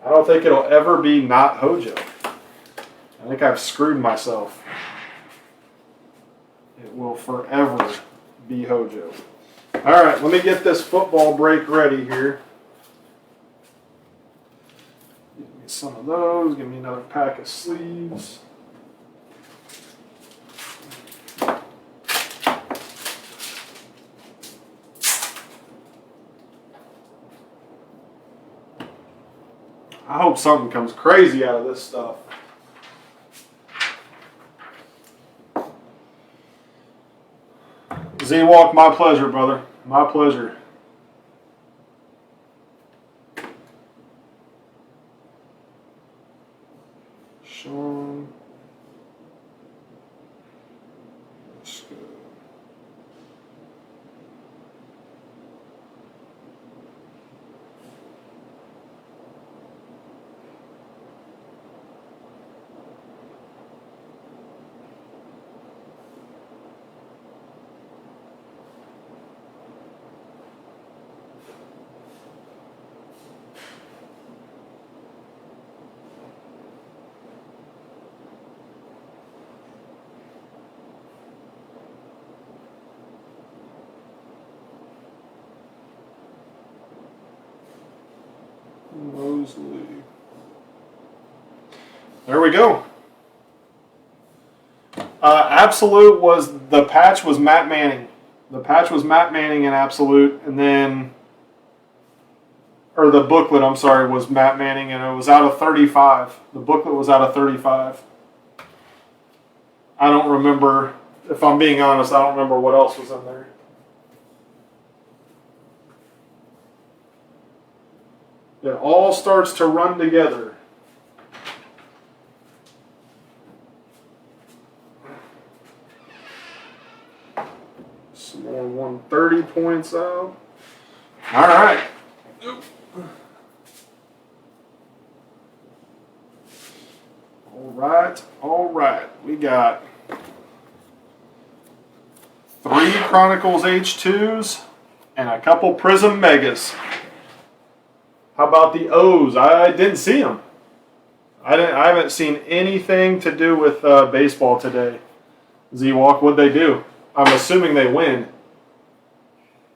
I don't think it'll ever be not Hojo. I think I've screwed myself. It will forever be Hojo. All right, let me get this football break ready here. Give me some of those. Give me another pack of sleeves. I hope something comes crazy out of this stuff. Z-Walk, my pleasure, brother. My pleasure. Sean. Let's go. Mosley. There we go. Absolute was the patch was Matt Manning. The patch was Matt Manning in Absolute, and then, or the booklet, I'm sorry, was Matt Manning, and it was out of 35. The booklet was out of 35. I don't remember, if I'm being honest, I don't remember what else was in there. It all starts to run together. Some more 130 points out. All right. All right. We got 3 Chronicles H2s and a couple Prizm Megas. How about the O's? I didn't see them. I haven't seen anything to do with baseball today. Z-Walk, what'd they do? I'm assuming they win.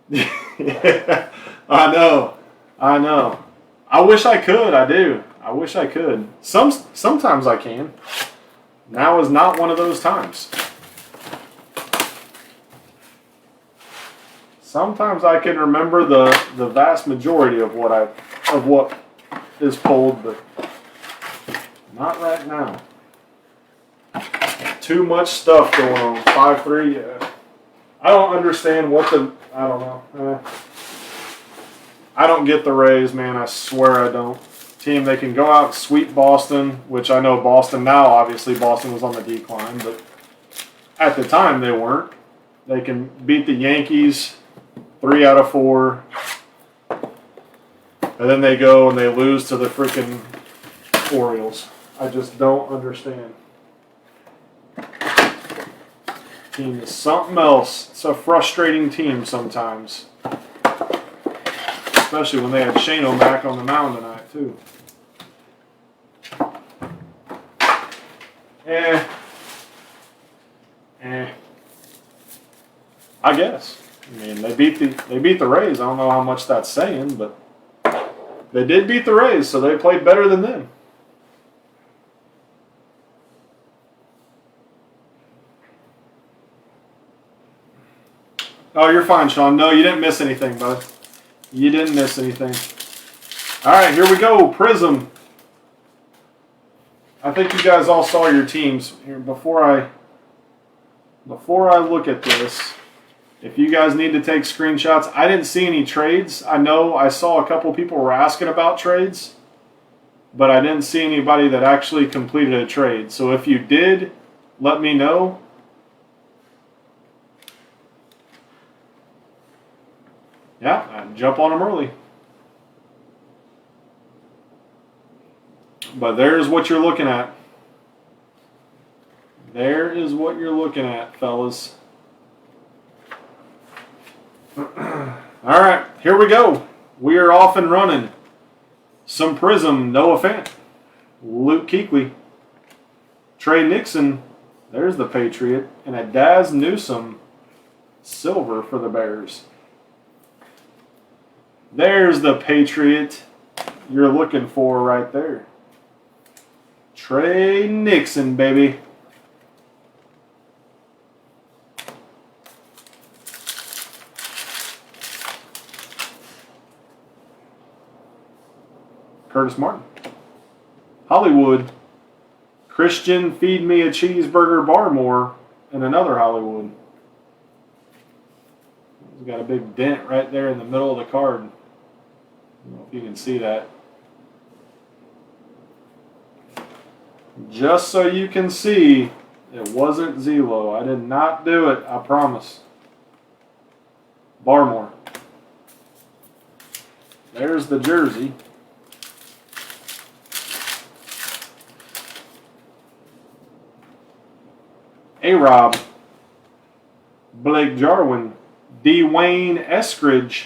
Yeah, I know. I wish I could. I do. I wish I could. Sometimes I can. Now is not one of those times. Sometimes I can remember the vast majority of what is pulled, but not right now. Too much stuff going on. 5-3, yeah. I don't understand I don't know. I don't get the Rays, man. I swear I don't. Team, they can go out and sweep Boston, which I know Boston now, obviously Boston was on the decline, but at the time they weren't. They can beat the Yankees 3 out of 4. And then they go and they lose to the freaking Orioles. I just don't understand. Team is something else. It's a frustrating team sometimes. Especially when they had Shane O'Mac on the mound tonight, too. I guess. I mean, they beat the Rays. I don't know how much that's saying, but they did beat the Rays, so they played better than them. Oh, you're fine, Sean. No, you didn't miss anything, bud. You didn't miss anything. All right, here we go. Prizm. I think you guys all saw your teams here. Before I look at this, if you guys need to take screenshots, I didn't see any trades. I know I saw a couple people were asking about trades. but I didn't see anybody that actually completed a trade. So if you did, let me know. Yeah, I'd jump on them early. But there's what you're looking at. There is what you're looking at, fellas. All right, here we go. We are off and running. Some Prizm, Noah Fant, Luke Kuechly, Trey Nixon, there's the Patriot, and a Daz Newsome silver for the Bears. There's the Patriot you're looking for right there. Trey Nixon, baby. Curtis Martin. Hollywood. Christian, feed me a cheeseburger Barmore, and another Hollywood. He's got a big dent right there in the middle of the card. I don't know if you can see that. Just so you can see, it wasn't Zelo. I did not do it, I promise. Barmore. There's the jersey. A-Rob, Blake Jarwin, Dwayne Eskridge,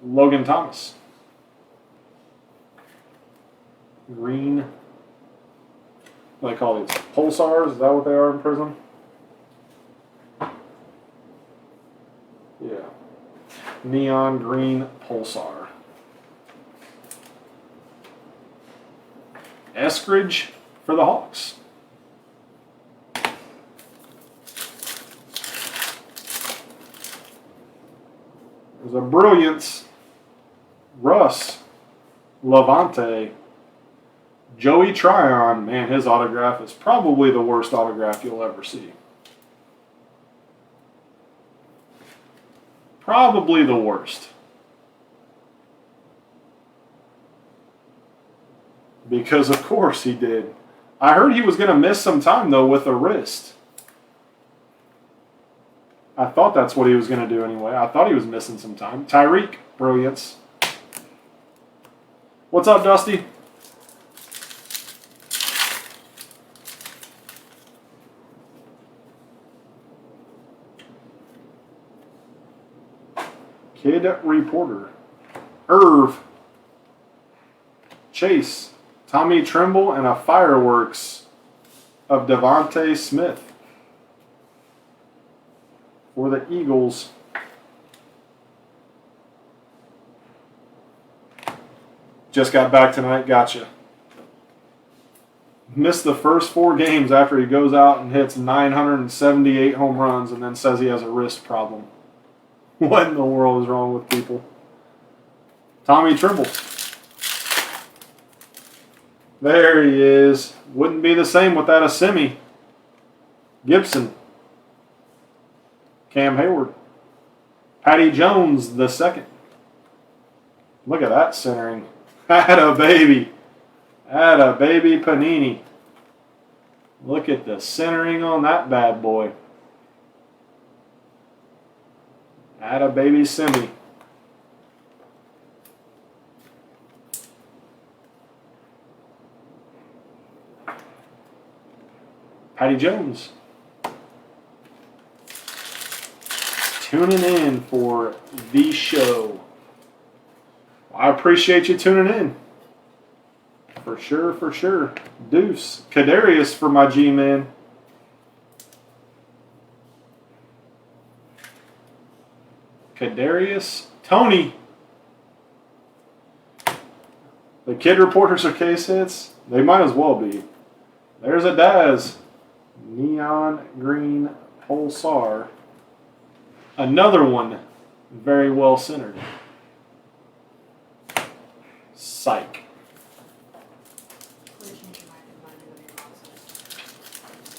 Logan Thomas, green, what do they call these? Pulsars? Is that what they are in Prizm? Yeah. Neon green Pulsar. Eskridge for the Hawks. There's a Brilliance. Russ. Levante. Joey Tryon. Man, his autograph is probably the worst autograph you'll ever see. Probably the worst. Because of course he did. I heard he was going to miss some time, though, with a wrist. I thought that's what he was going to do anyway. I thought he was missing some time. Tyreek, Brilliance. What's up, Dusty? Kid Reporter. Irv. Chase. Tommy Trimble, and a fireworks of Devontae Smith for the Eagles. Just got back tonight, gotcha. Missed the first 4 games after he goes out and hits 978 home runs and then says he has a wrist problem. What in the world is wrong with people? Tommy Trimble. There he is. Wouldn't be the same without a semi. Gibson. Cam Hayward. Patty Jones the second. Look at that centering. Atta baby. Atta baby Panini. Look at the centering on that bad boy. Atta baby semi. Patty Jones. Tuning in for the show. I appreciate you tuning in. For sure, for sure. Deuce. Kadarius for my G-Man. Kadarius. Tony. The kid reporters are case hits. They might as well be. There's a Daz. Neon green Pulsar. Another one very well centered. Psych.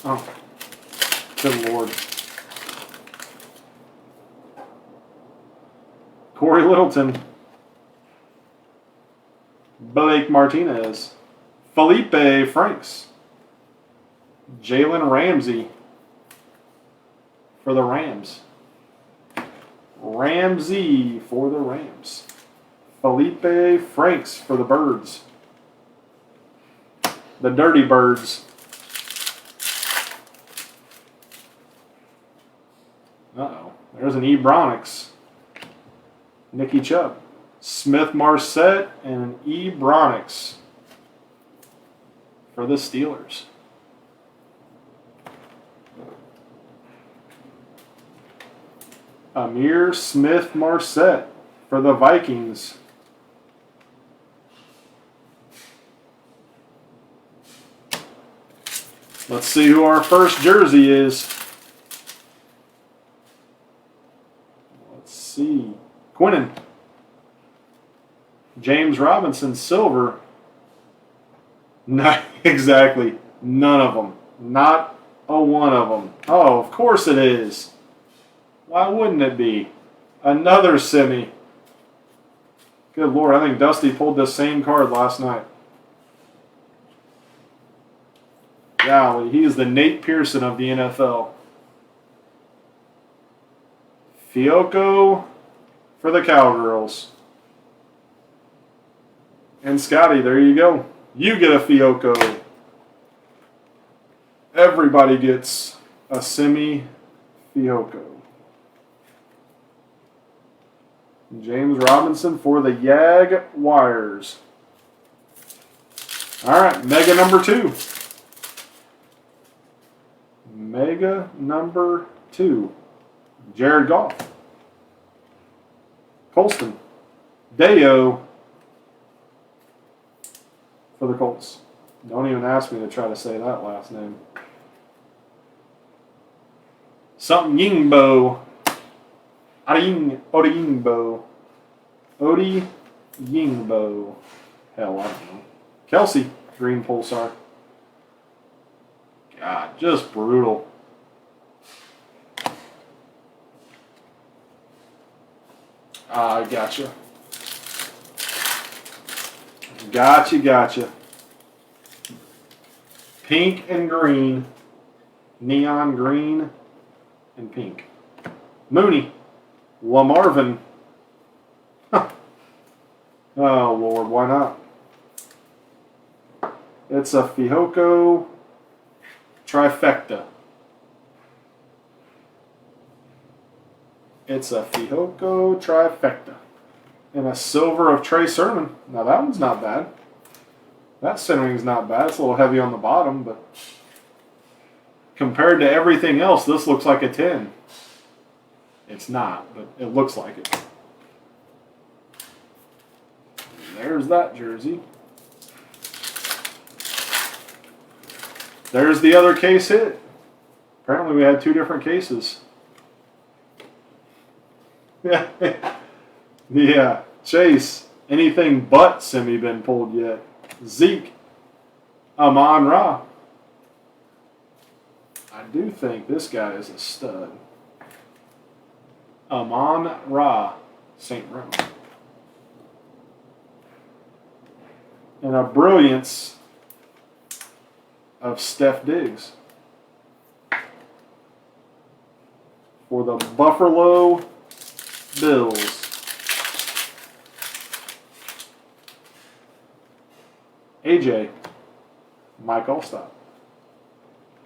Oh, good Lord. Corey Littleton. Blake Martinez. Felipe Franks. Jalen Ramsey for the Rams. Ramsey for the Rams. Felipe Franks for the Birds. The Dirty Birds. Uh-oh. There's an Ebronix. Nicky Chubb. Smith Marset and an Ebronix for the Steelers. Amir Smith Marset for the Vikings. Let's see who our first jersey is. Let's see. Quinnen. James Robinson, silver. Not exactly. None of them. Not a one of them. Oh, of course it is. Why wouldn't it be? Another semi. Good Lord, I think Dusty pulled this same card last night. Golly, he is the Nate Pearson of the NFL. Fiocco for the Cowgirls. And Scotty, there you go. You get a Fiocco. Everybody gets a semi Fiocco. James Robinson for the Jaguars. All right, Mega number 2. Mega number 2. Jared Goff. Colston. Deo for the Colts. Don't even ask me to try to say that last name. Something Yingbo. Odiyingbo. Odi Yingbo. Hell, I don't know. Kelsey, green pulsar. God, just brutal. I gotcha. Gotcha. Pink and green. Neon green and pink. Mooney. Lamarvin. Huh. Oh, Lord, why not? It's a Fiocco trifecta. It's a Fiocco trifecta. And a silver of Trey Sermon. Now, that one's not bad. That centering's not bad. It's a little heavy on the bottom, but compared to everything else, this looks like a 10. It's not, but it looks like it. There's that jersey. There's the other case hit. Apparently we had 2 different cases. Yeah. Chase, anything but semi been pulled yet. Zeke, Amon-Ra. I do think this guy is a stud. Amon-Ra, St. Rome. And a brilliance of Steph Diggs for the Buffalo Bills. AJ, Mike Allstott.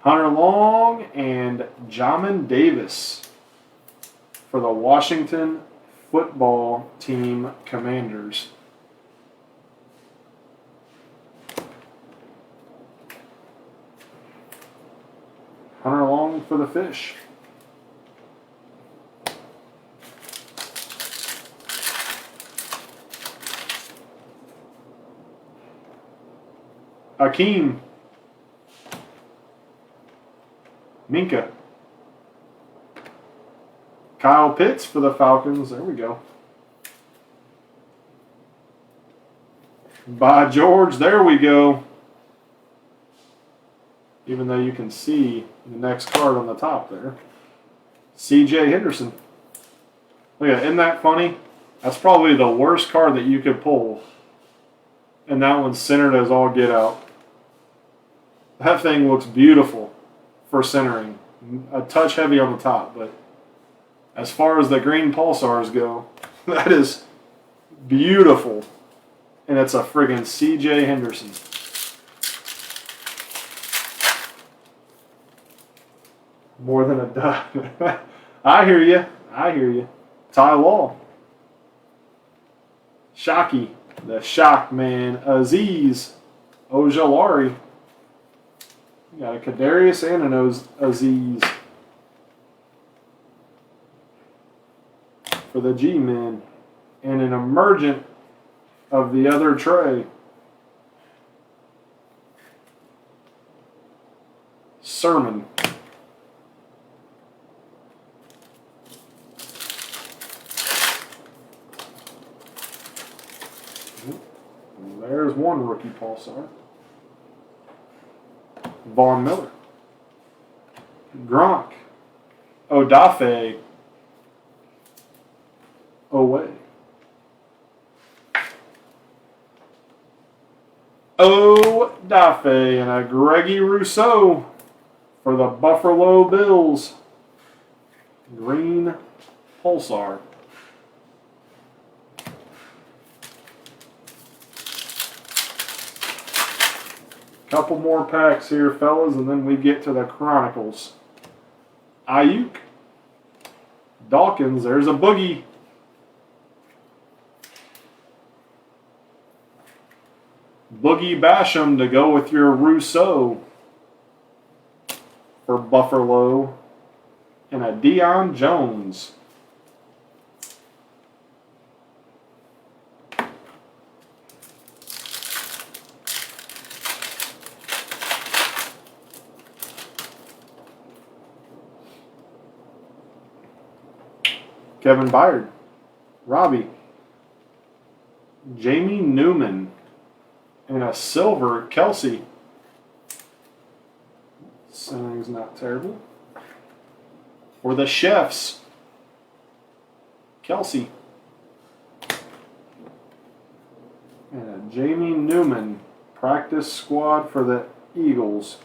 Hunter Long and Jamin Davis for the Washington Football Team Commanders. Hunter Long for the Fish. Hakeem. Minka. Kyle Pitts for the Falcons. There we go. By George, there we go. Even though you can see the next card on the top there. C.J. Henderson. Look at that. Isn't that funny? That's probably the worst card that you could pull And that one's centered as all get out. That thing looks beautiful for centering. A touch heavy on the top, but as far as the green pulsars go, that is beautiful. And it's a friggin' C.J. Henderson. More than a dime. I hear you. I hear you. Ty Law. Shockey. The Shock Man. Aziz. Ojulari. You got a Kadarius and an Aziz. For the G-Men. And an emergent of the other tray. Sermon. There's one rookie pulsar. Vaughn Miller. Gronk. Odafe. Away. Odafe and a Greggy Rousseau for the Buffalo Bills. Green pulsar. Couple more packs here, fellas, and then we get to the Chronicles. Ayuk. Dawkins, there's a Boogie. Boogie Basham to go with your Rousseau for Buffalo. And a Deion Jones. Kevin Byard, Robbie, Jamie Newman, and a silver Kelsey. Centering's not terrible. For the Chefs, Kelsey. And a Jamie Newman, practice squad for the Eagles.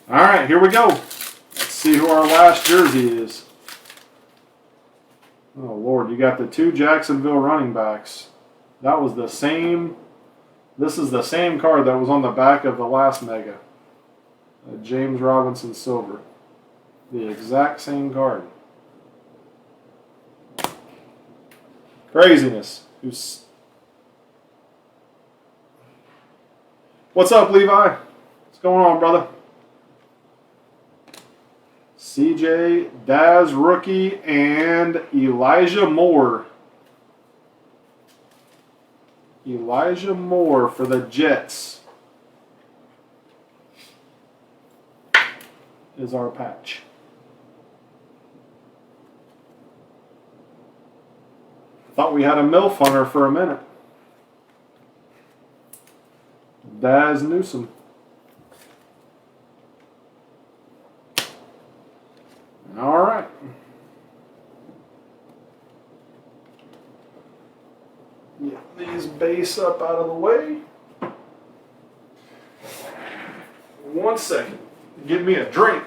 All right, here we go. Let's see who our last jersey is. Oh, Lord, you got the two Jacksonville running backs. That was the same. This is the same card that was on the back of the last Mega. James Robinson Silver. The exact same card. Craziness. What's up, Levi? What's going on, brother? CJ, Daz rookie, and Elijah Moore. Elijah Moore for the Jets is our patch. Thought we had a MILF hunter for a minute. Daz Newsome. All right. Get these base up out of the way. 1 second. Give me a drink.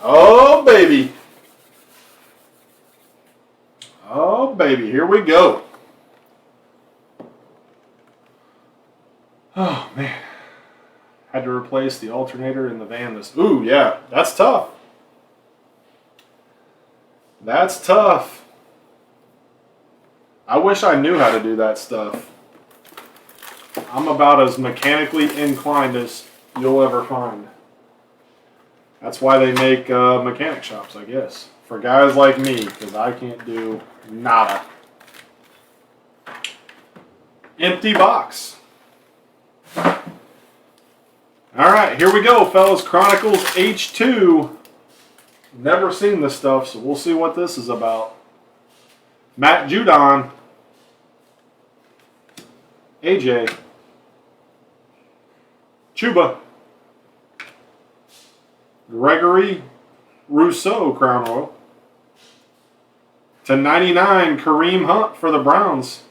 Oh, baby. Oh, baby. Here we go. Oh, man. Had to replace the alternator in the van this. Ooh, yeah. That's tough. That's tough. I wish I knew how to do that stuff. I'm about as mechanically inclined as you'll ever find. That's why they make mechanic shops, I guess. For guys like me, because I can't do nada. Empty box. All All right, here we go, fellas. Chronicles H2. Never seen this stuff, so we'll see what this is about. Matt Judon. AJ. Chuba. Gregory Rousseau, Crown Royal. /99, Kareem Hunt for the Browns.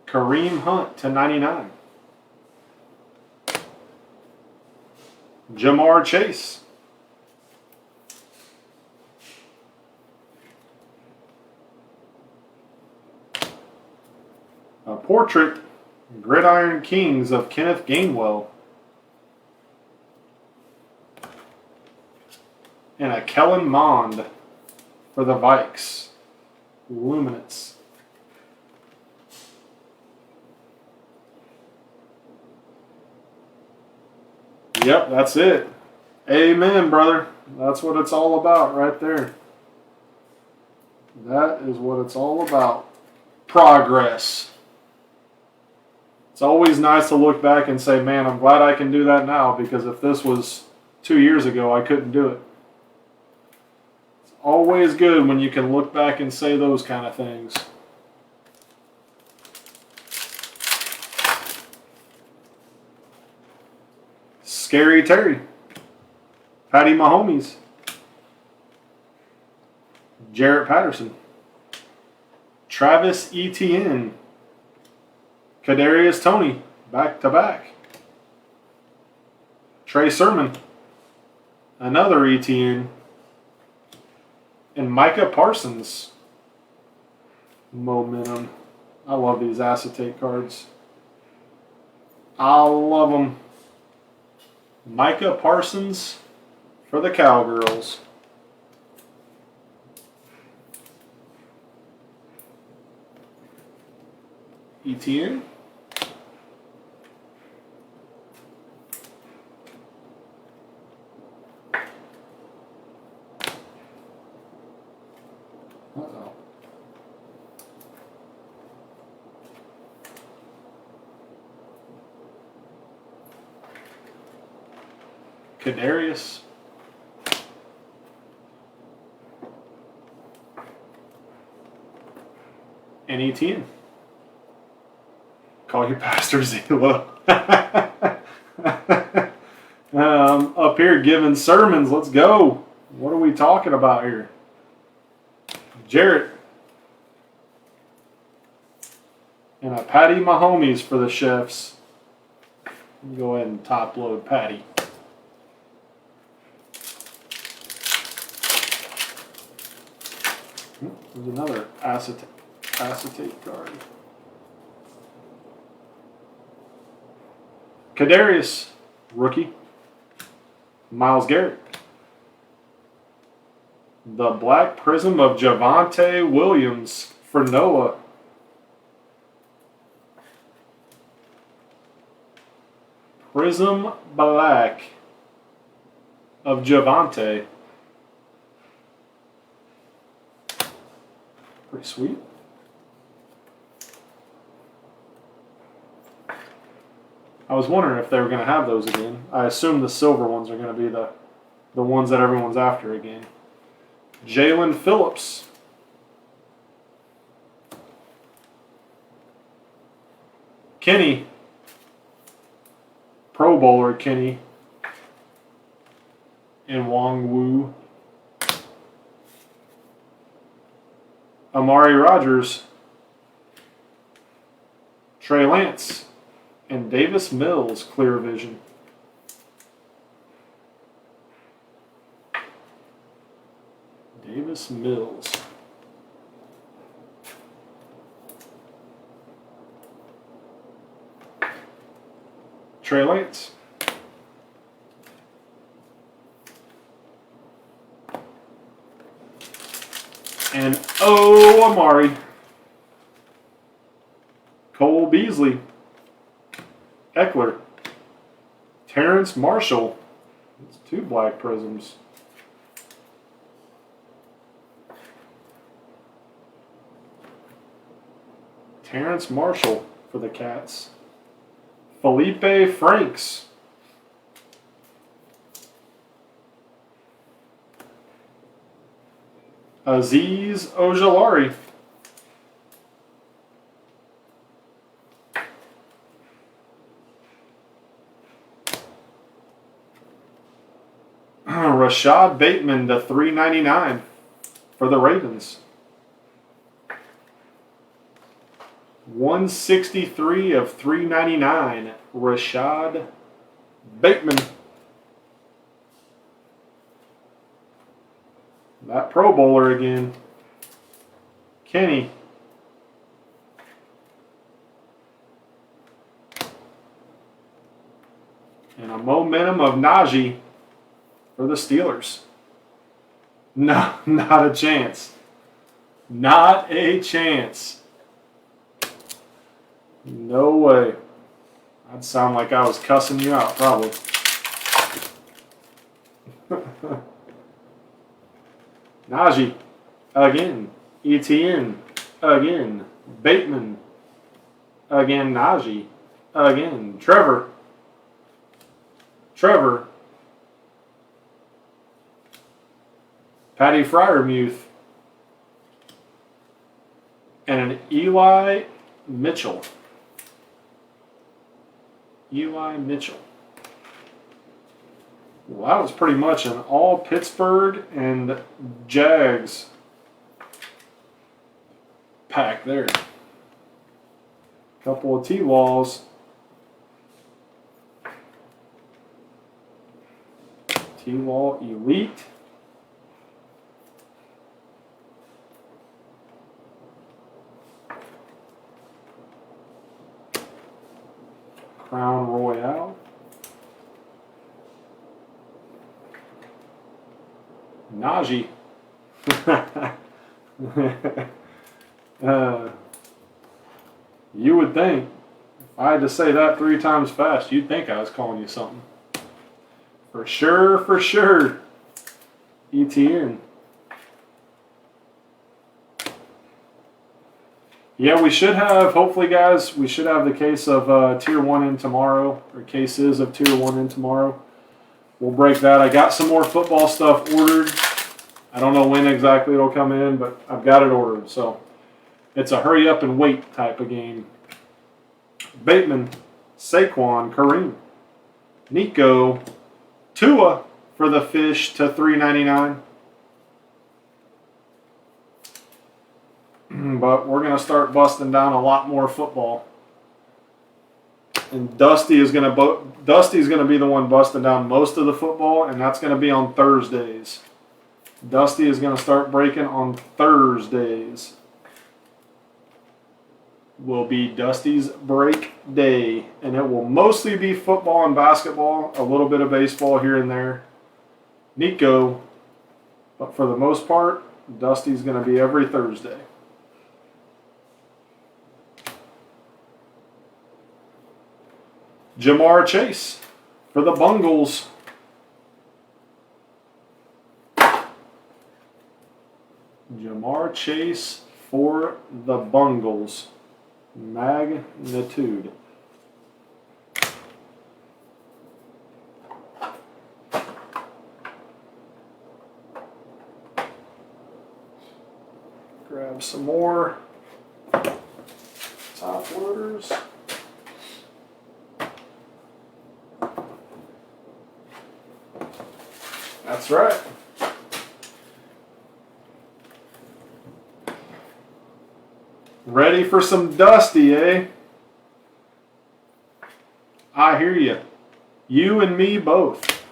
Kareem Hunt /99. Jamar Chase. A portrait, Gridiron Kings of Kenneth Gainwell. And a Kellen Mond for the Vikes. Luminance. Yep, that's it. Amen, brother. That's what it's all about right there. That is what it's all about. Progress. It's always nice to look back and say, man, I'm glad I can do that now, because if this was 2 years ago, I couldn't do it. It's always good when you can look back and say those kind of things. Scary Terry. Patty Mahomes. Jarrett Patterson. Travis Etienne. Kadarius Toney, back-to-back. Trey Sermon. Another Etienne. And Micah Parsons. Momentum. I love these acetate cards. I love them. Micah Parsons for the Cowgirls. Etienne. Uh-oh. Kadarius. And Etienne. Call you Pastor Zila. Up here giving sermons. Let's go. What are we talking about here? Jarrett. And a Patty Mahomes for the Chefs. Go ahead and top load Patty. There's another acetate card. Kadarius, rookie. Myles Garrett. The black Prizm of Javonte Williams for Noah. Prizm black of Javonte. Pretty sweet. I was wondering if they were going to have those again. I assume the silver ones are going to be the ones that everyone's after again. Jalen Phillips. Kenny. Pro Bowler Kenny. And Wong Wu. Amari Rogers. Trey Lance. And Davis Mills, Clear Vision. Davis Mills. Trey Lance. And Amari. Cole Beasley. Eckler. Terrence Marshall. It's 2 black Prizms. Terrence Marshall for the Cats. Felipe Franks. Aziz Ojulari. Rashad Bateman to 399 for the Ravens. 163 of 399. Rashad Bateman. That Pro Bowler again. Kenny. And a momentum of Najee for the Steelers. No, not a chance. Not a chance. No way. I'd sound like I was cussing you out, probably. Najee, again. Etienne, again. Bateman, again. Najee, again. Trevor. Patty Fryermuth. And an Eli Mitchell. Well, that was pretty much an all Pittsburgh and Jags pack there. Couple of T-Walls. T-Wall Elite. Crown Royale. Najee. You would think, if I had to say that 3 times fast, you'd think I was calling you something. For sure. ETN. Yeah, we should have, hopefully guys, we should have the case of Tier 1 in tomorrow, or cases of Tier 1 in tomorrow. We'll break that. I got some more football stuff ordered. I don't know when exactly it'll come in, but I've got it ordered. So it's a hurry up and wait type of game. Bateman, Saquon, Kareem, Nico, Tua for the Fish to $3.99. But we're going to start busting down a lot more football. And Dusty's going to be the one busting down most of the football, and that's going to be on Thursdays. Dusty is going to start breaking on Thursdays. Will be Dusty's break day, and it will mostly be football and basketball, a little bit of baseball here and there. Nico, but for the most part, Dusty's going to be every Thursday. Jamar Chase for the Bungles. Jamar Chase for the Bungles. Magnitude. Grab some more top loaders. That's right. Ready for some Dusty, eh? I hear you. You and me both.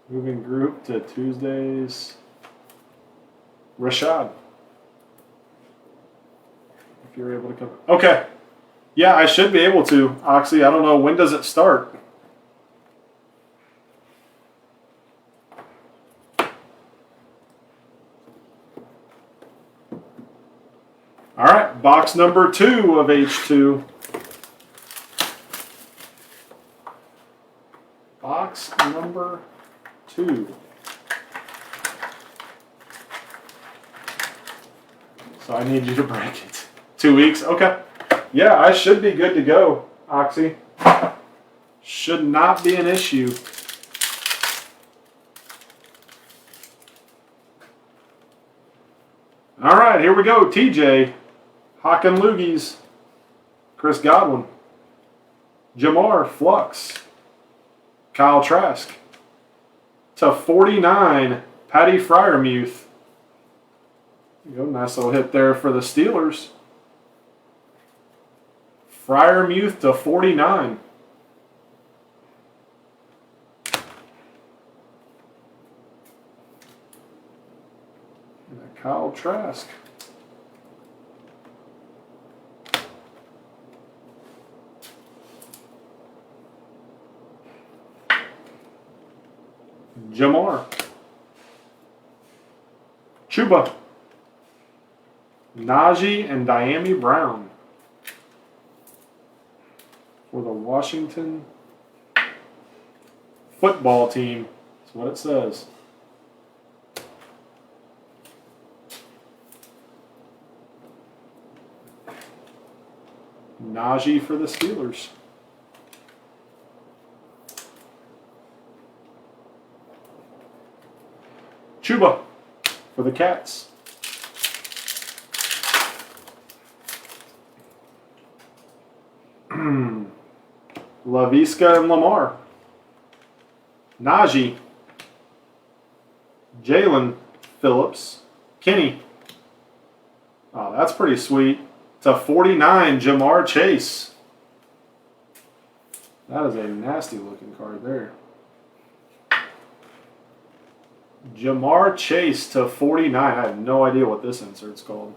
Moving group to Tuesdays. Rashad. If you're able to come. Okay. Yeah, I should be able to. Oxy, I don't know. When does it start? All right, box number 2 of H2. Box number 2. So I need you to break it. 2 weeks? Okay. Yeah, I should be good to go, Oxy. Should not be an issue. All right, here we go. TJ, Hawken Loogies, Chris Godwin, Jamar Flux, Kyle Trask, /49, Patty Fryermuth. There you go, nice little hit there for the Steelers. Fryermuth /49. Kyle Trask. Jamar. Chuba. Najee and Diami Brown for the Washington football team. That's what it says. Najee for the Steelers. Chuba for the Cats. LaVisca and Lamar. Najee. Jalen Phillips. Kenny. Oh, that's pretty sweet. /49, Jamar Chase. That is a nasty looking card there. Jamar Chase /49. I have no idea what this insert's called.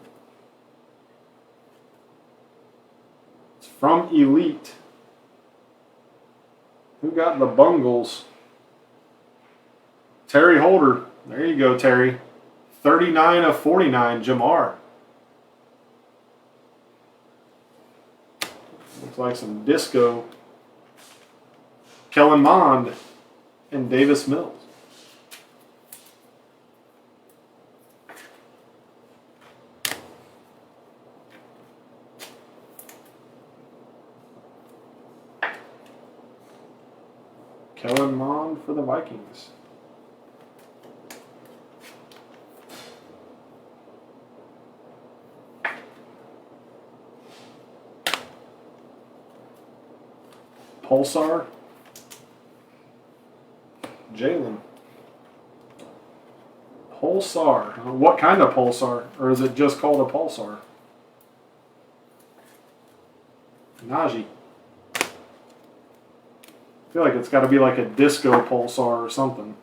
It's from Elite. Who got the Bungles? Terry Holder. There you go, Terry. 39/49, Jamar. Looks like some disco. Kellen Mond and Davis Mills. Kellen Mond for the Vikings. Pulsar. Jalen. Pulsar. What kind of Pulsar? Or is it just called a Pulsar? Najee. I feel like it's got to be like a disco Pulsar or something.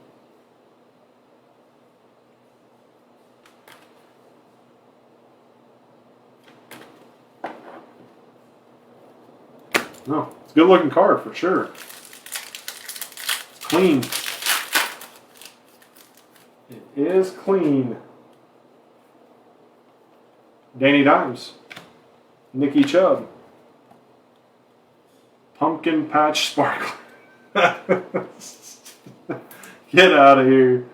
No, it's a good looking card for sure. It's clean. It is clean. Danny Dimes. Nicky Chubb. Pumpkin Patch Sparkler. Get out of here.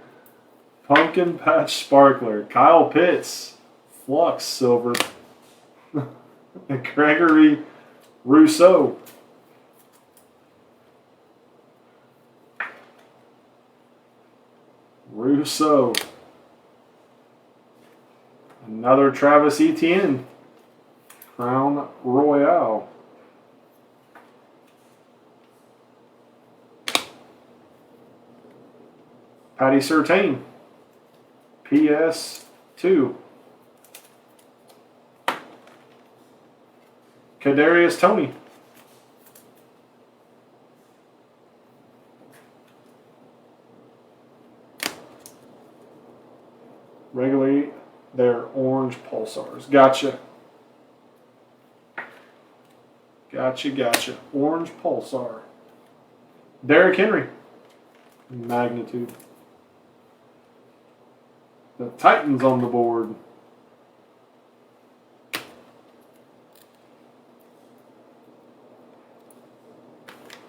Pumpkin Patch Sparkler. Kyle Pitts. Flux Silver. And Gregory Rousseau. Rousseau. Another Travis Etienne. Crown Royale. Patty Surtain. PS2. Kadarius Toney. Regularly, they're orange Pulsars. Gotcha. Gotcha. Orange Pulsar. Derrick Henry. Magnitude. The Titans on the board.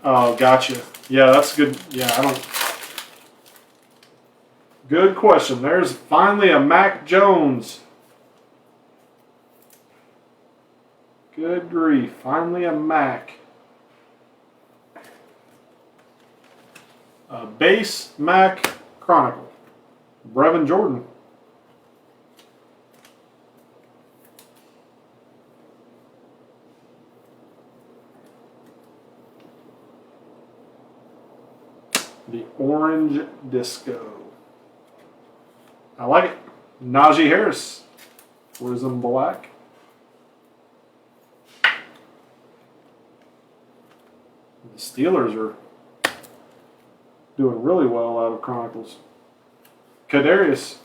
Oh, gotcha. Yeah, that's good. Yeah, I don't. Good question. There's finally a Mac Jones. Good grief. Finally a Mac. A base Mac Chronicle. Brevin Jordan. The Orange Disco. I like it. Najee Harris. Prizm Black. The Steelers are doing really well out of Chronicles. Kadarius.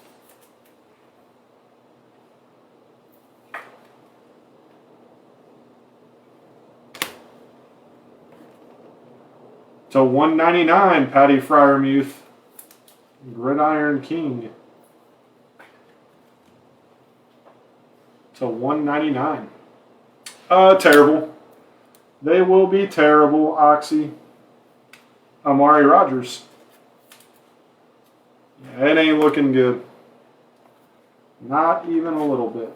To 199, Patty Fryermuth. Gridiron King. To 199. Terrible. They will be terrible, Oxy. Amari Rogers. Yeah, it ain't looking good. Not even a little bit.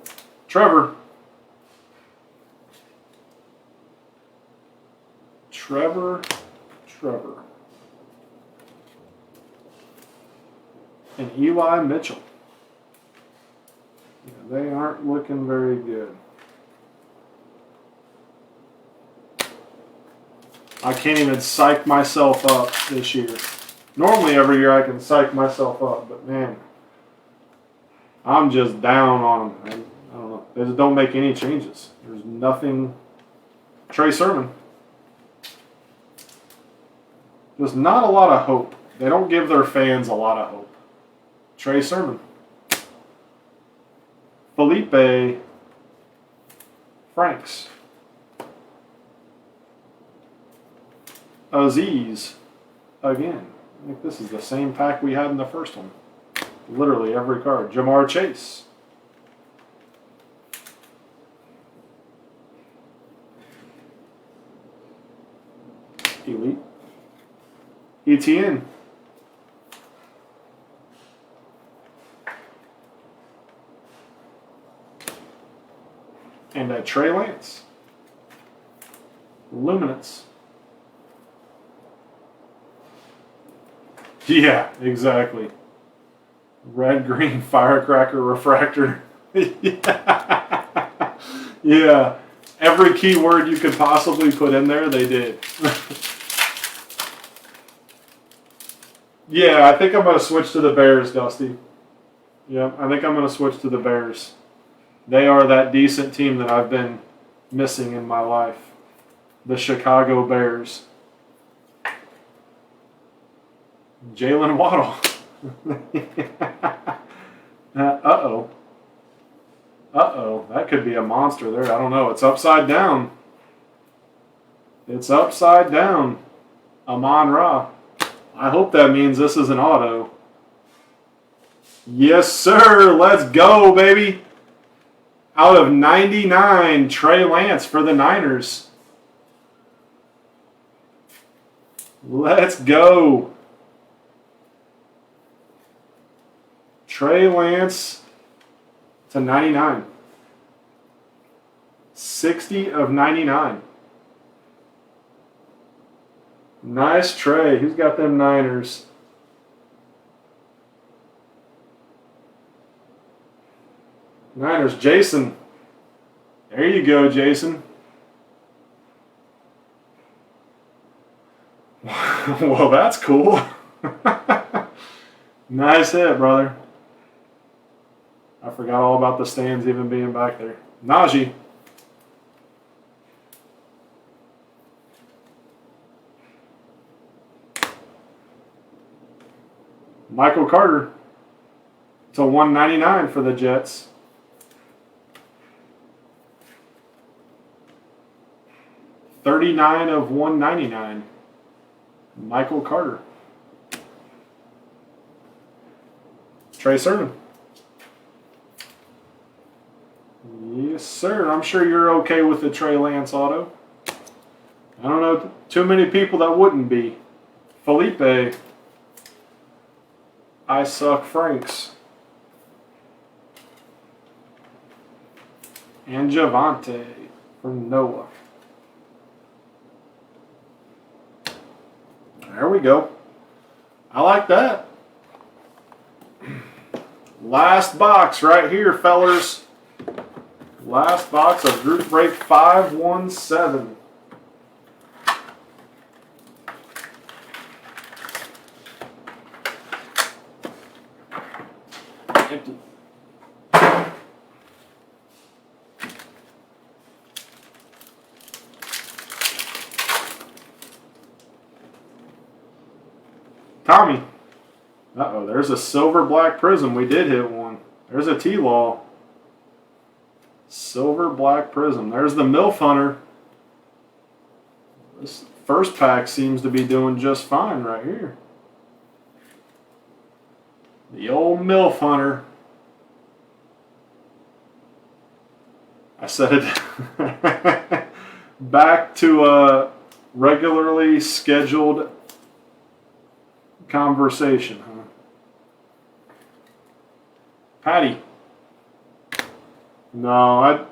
Trevor. And Eli Mitchell. Yeah, they aren't looking very good. I can't even psych myself up this year. Normally every year I can psych myself up, but man, I'm just down on them. I don't know. They just don't make any changes. There's nothing. Trey Sermon. There's not a lot of hope. They don't give their fans a lot of hope. Trey Sermon. Felipe Franks. Aziz. Again. I think this is the same pack we had in the first one. Literally every card. Jamar Chase. Elite. ETN. And Trey Lance. Luminance. Yeah, exactly. Red, green, firecracker, refractor. Yeah. Yeah. Every keyword you could possibly put in there, they did. Yeah, I think I'm going to switch to the Bears, Dusty. Yeah, I think I'm going to switch to the Bears. They are that decent team that I've been missing in my life. The Chicago Bears. Jalen Waddle. Uh-oh. Uh-oh. That could be a monster there. I don't know. It's upside down. It's upside down. Amon-Ra. I hope that means this is an auto. Yes, sir. Let's go, baby. Out of 99, Trey Lance for the Niners. Let's go. Trey Lance to 99. 60 of 99. Nice Trey. Who's got them Niners? Niners. Jason. There you go, Jason. Well, that's cool. Nice hit, brother. I forgot all about the stands even being back there. Najee. Michael Carter to 199 for the Jets. $39 of 199. Michael Carter. Trey Sermon. Yes, sir. I'm sure you're okay with the Trey Lance auto. I don't know too many people that wouldn't be. Felipe. I suck Franks. And Javante. for Noah. There we go. I like that. Last box right here, fellers. Last box of Group Break 517. Empty. Tommy. Uh-oh, there's a silver black Prizm. We did hit one. There's a T-Law. Silver black Prizm. There's the MILF Hunter. This first pack seems to be doing just fine right here. The old MILF Hunter. I said it. Back to a regularly scheduled conversation, huh? Patty. No,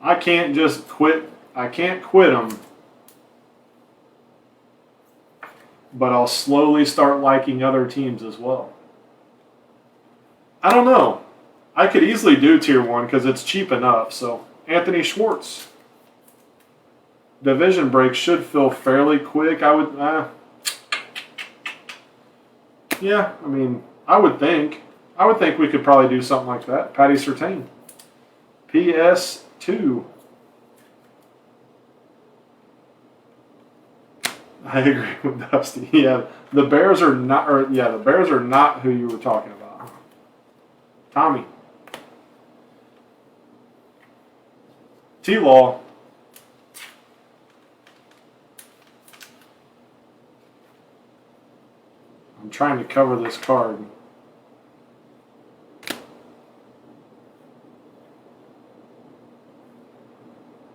I can't just quit. I can't quit them. But I'll slowly start liking other teams as well. I don't know. I could easily do Tier 1 because it's cheap enough. So, Anthony Schwartz. Division break should feel fairly quick. I would... yeah, I mean, I would think we could probably do something like that. Patty Surtain. PS2. I agree with Dusty. Yeah, the Bears are not. The Bears are not who you were talking about. Tommy. T-Law. I'm trying to cover this card.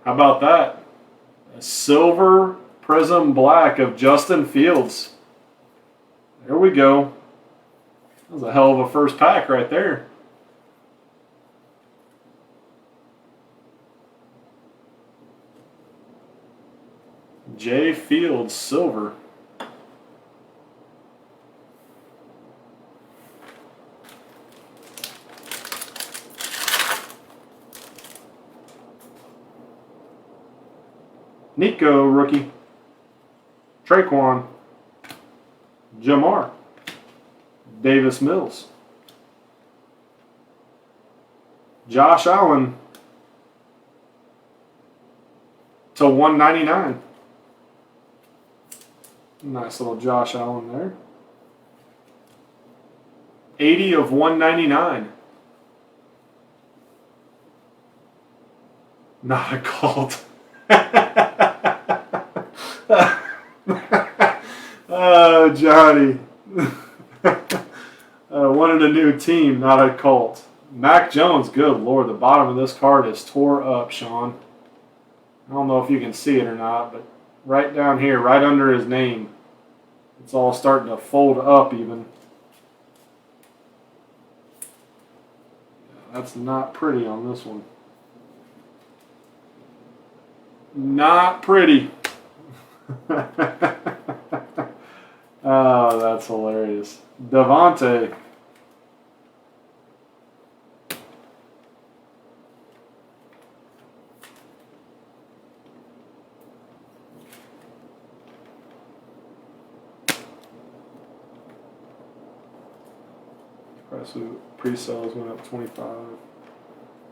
How about that? A silver Prizm black of Justin Fields. There we go. That was a hell of a first pack right there. J. Fields silver. Nico, rookie. Traquan. Jamar. Davis Mills. Josh Allen to 199. Nice little Josh Allen there. 80 of 199. Not a cult. Oh, Johnny. Wanted a new team, not a cult. Mac Jones, good Lord. The bottom of this card is tore up, Sean. I don't know if you can see it or not, but right down here, right under his name, it's all starting to fold up even. That's not pretty on this one. Not pretty. Oh, that's hilarious. Devontae. Price of pre-sales went up 25.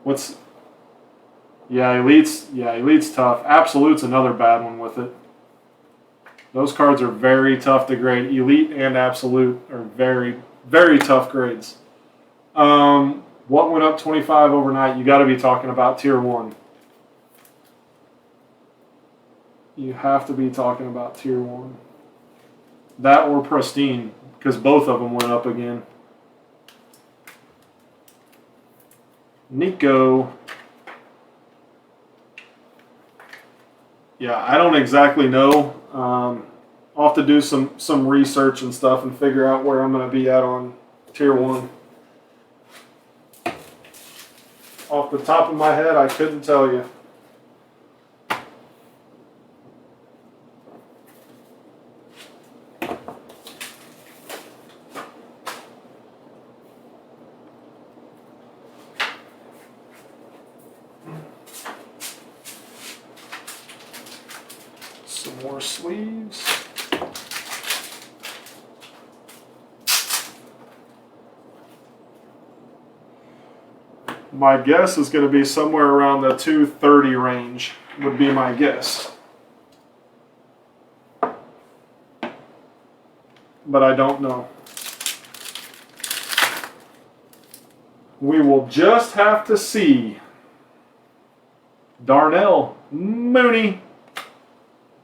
What's... Yeah, Elite's tough. Absolute's another bad one with it. Those cards are very tough to grade. Elite and Absolute are very, very tough grades. What went up 25 overnight? You got to be talking about Tier 1. You have to be talking about Tier 1. That or Pristine, because both of them went up again. Nico. Yeah, I don't exactly know. I'll have to do some research and stuff and figure out where I'm going to be at on Tier 1. Off the top of my head, I couldn't tell you. sleeves. My guess is going to be somewhere around the 230 range, would be my guess. But I don't know. We will just have to see. Darnell Mooney,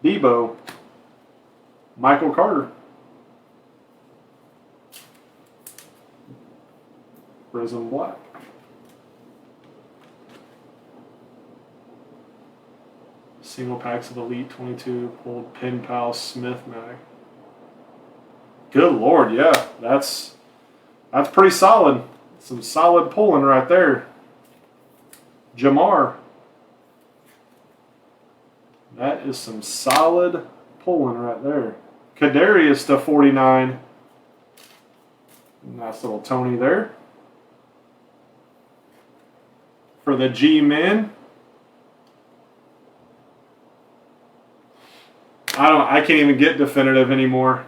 Debo, Michael Carter, Prizm Black. Single packs of Elite 22 pulled Pen Pal Smith Mag. Good Lord, yeah, that's pretty solid. Some solid pulling right there. Jamar. That is some solid pulling right there. Kadarius to 49. Nice little Tony there. For the G-Men. I can't even get definitive anymore.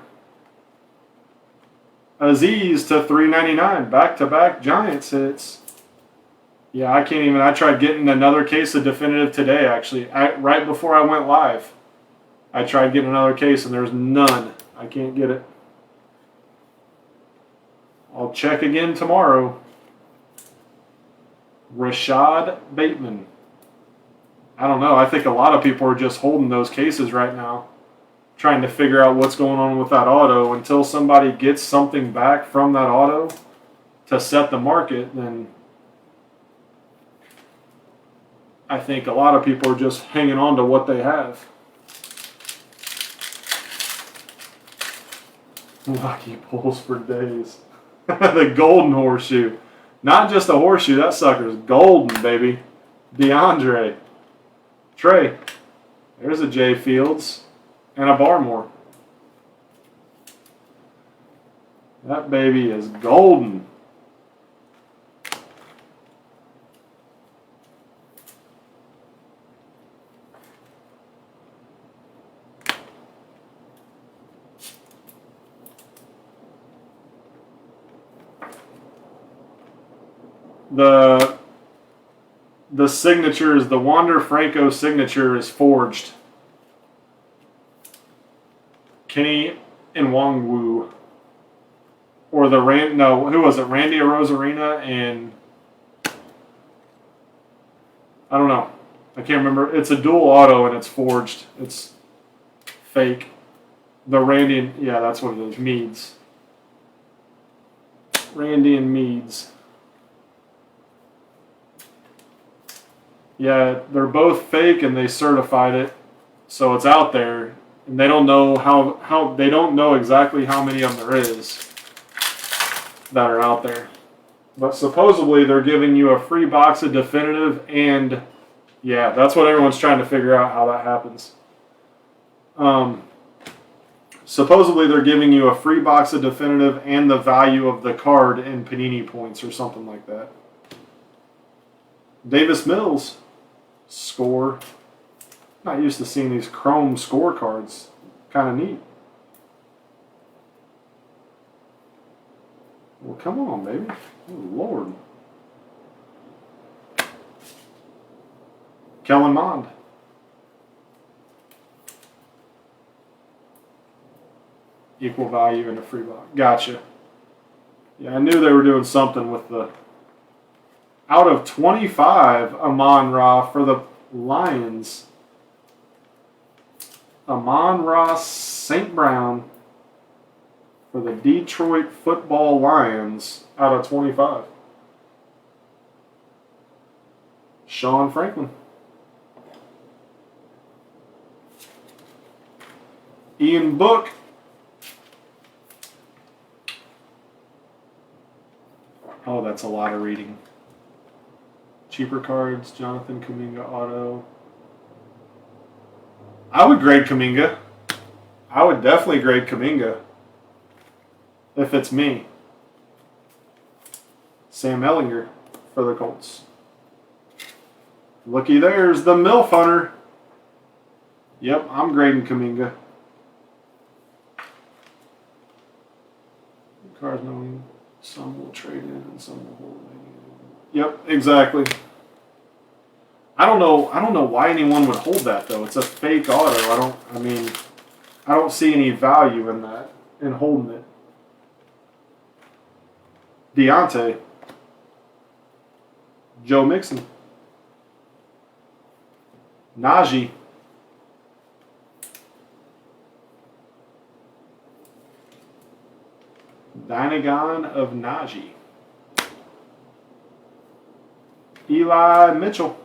Aziz to 399. Back-to-back Giants hits. Yeah, I can't even. I tried getting another case of definitive today, actually. Right before I went live. I tried getting another case, and there's none. I can't get it. I'll check again tomorrow. Rashad Bateman. I don't know. I think a lot of people are just holding those cases right now, trying to figure out what's going on with that auto. Until somebody gets something back from that auto to set the market, then I think a lot of people are just hanging on to what they have. Lucky pulls for days. The golden horseshoe. Not just a horseshoe, that sucker's golden, baby. DeAndre. Trey. There's a J Fields. And a Barmore. That baby is golden. The signatures, the Wander Franco signature is forged. Kenny Nwangwu. Or the who was it? Randy Arozarena and I don't know. I can't remember. It's a dual auto and it's forged. It's fake. The Randy, yeah, that's what it is. Meads. Randy and Meads. Yeah, they're both fake and they certified it, so it's out there, and they don't know how they don't know exactly how many of them there is that are out there. But supposedly they're giving you a free box of definitive, and yeah, that's what everyone's trying to figure out how that happens. Supposedly they're giving you a free box of definitive and the value of the card in Panini points or something like that. Davis Mills. Score. Not used to seeing these chrome scorecards. Kind of neat. Well, come on, baby. Oh, Lord. Kellen Mond. Equal value in a free box. Gotcha. Yeah, I knew they were doing something with the... Out of 25, Amon-Ra for the Lions. Amon-Ra St. Brown for the Detroit Football Lions out of 25. Sean Franklin. Ian Book. Oh, that's a lot of reading. Cheaper cards, Jonathan Kuminga auto. I would grade Kuminga. I would definitely grade Kuminga. If it's me. Sam Ellinger for the Colts. Looky, there's the MILF Hunter. Yep, I'm grading Kuminga. cards knowing some will trade in and some will hold. Yep, exactly. I don't know why anyone would hold that though. It's a fake auto. I don't see any value in that, in holding it. Deontay. Joe Mixon. Najee. Dynagon of Najee. Eli Mitchell.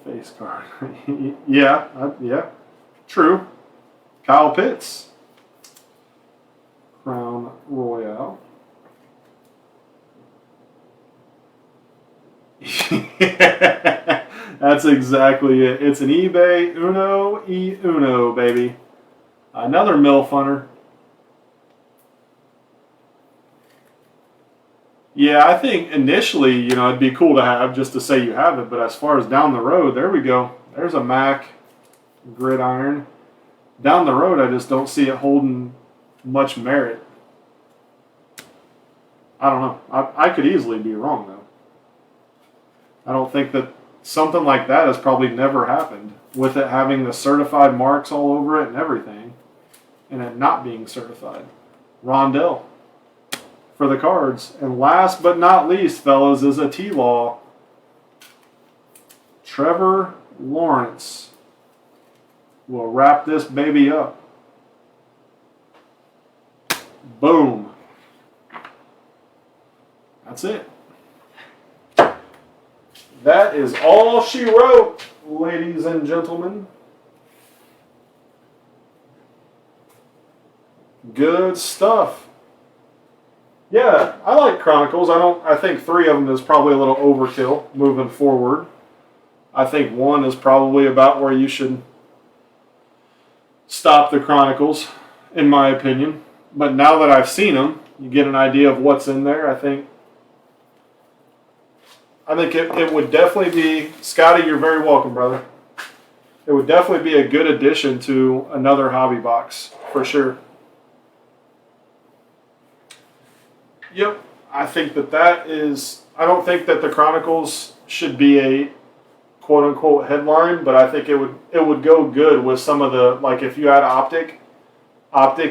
Face card. yeah. True. Kyle Pitts. Crown Royale. That's exactly it. It's an eBay Uno, baby. Another MILF hunter. Yeah, I think initially, it'd be cool to have just to say you have it. But as far as down the road, there we go. There's a Mac gridiron. Down the road, I just don't see it holding much merit. I don't know. I could easily be wrong, though. I don't think that something like that has probably never happened with it having the certified marks all over it and everything and it not being certified. Rondell for the Cards. And last but not least, fellas, is a T-Law. Trevor Lawrence will wrap this baby up. Boom. That's it. That is all she wrote, ladies and gentlemen. Good stuff. Yeah, I like Chronicles. I think 3 of them is probably a little overkill moving forward. I think 1 is probably about where you should stop the Chronicles, in my opinion. But now that I've seen them, you get an idea of what's in there. I think it would definitely be, Scotty, you're very welcome, brother. It would definitely be a good addition to another hobby box, for sure. Yep, I think that is, I don't think that the Chronicles should be a quote-unquote headline, but I think it would go good with some of the, like if you had Optic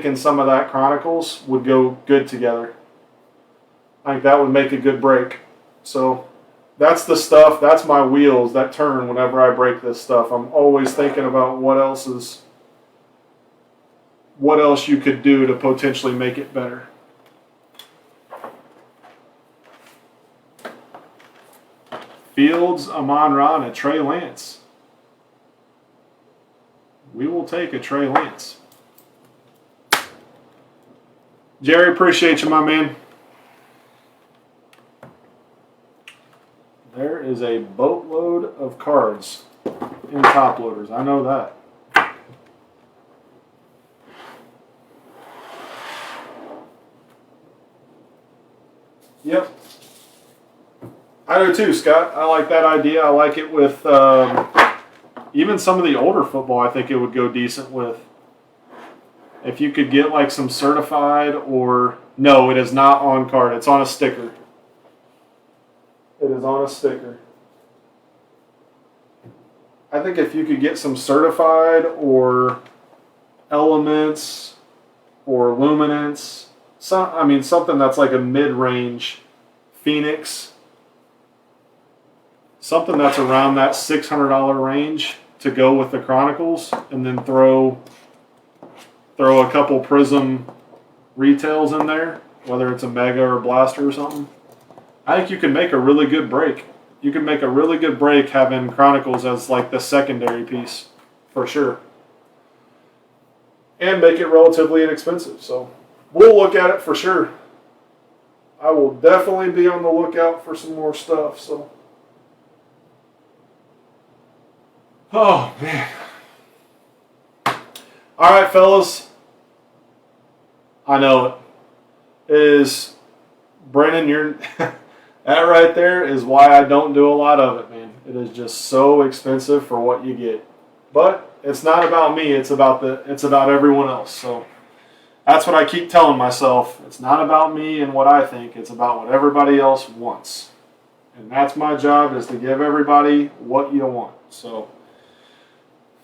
and some of that Chronicles would go good together. I think that would make a good break. So that's the stuff, that's my wheels that turn whenever I break this stuff. I'm always thinking about what else you could do to potentially make it better. Fields, Amon-Ra, and a Trey Lance. We will take a Trey Lance. Jerry, appreciate you, my man. There is a boatload of cards in top loaders. I know that. Yep. I do too, Scott. I like that idea. I like it with even some of the older football. I think it would go decent with. If you could get like some certified or... No, it is not on card. It's on a sticker. It is on a sticker. I think if you could get some certified or elements or luminance, something that's like a mid-range Phoenix, something that's around that $600 range to go with the Chronicles, and then throw a couple Prizm retails in there, whether it's a Mega or Blaster or something. I think you can make a really good break. You can make a really good break having Chronicles as like the secondary piece, for sure. And make it relatively inexpensive. So we'll look at it for sure. I will definitely be on the lookout for some more stuff. So, oh man. All right, fellas. I know it. Is Brennan, you're That right there is why I don't do a lot of it, man. It is just so expensive for what you get. But it's not about me. It's about everyone else. So that's what I keep telling myself. It's not about me and what I think. It's about what everybody else wants. And that's my job, is to give everybody what you want. So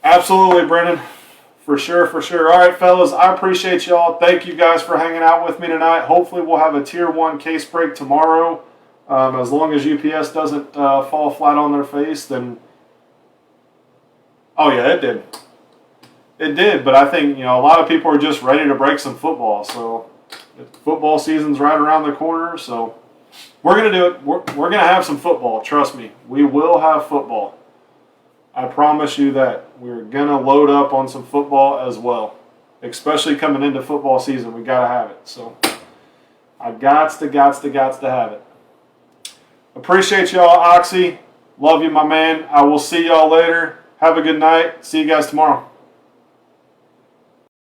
absolutely, Brennan. For sure, for sure. All right, fellas, I appreciate y'all. Thank you guys for hanging out with me tonight. Hopefully we'll have a Tier 1 case break tomorrow. As long as UPS doesn't fall flat on their face, then... Oh, yeah, it did. It did, but I think, a lot of people are just ready to break some football. So football season's right around the corner, so we're going to do it. We're going to have some football. Trust me. We will have football. I promise you that. We're going to load up on some football as well. Especially coming into football season, we got to have it. So I gots to have it. Appreciate y'all, Oxy. Love you, my man. I will see y'all later. Have a good night. See you guys tomorrow.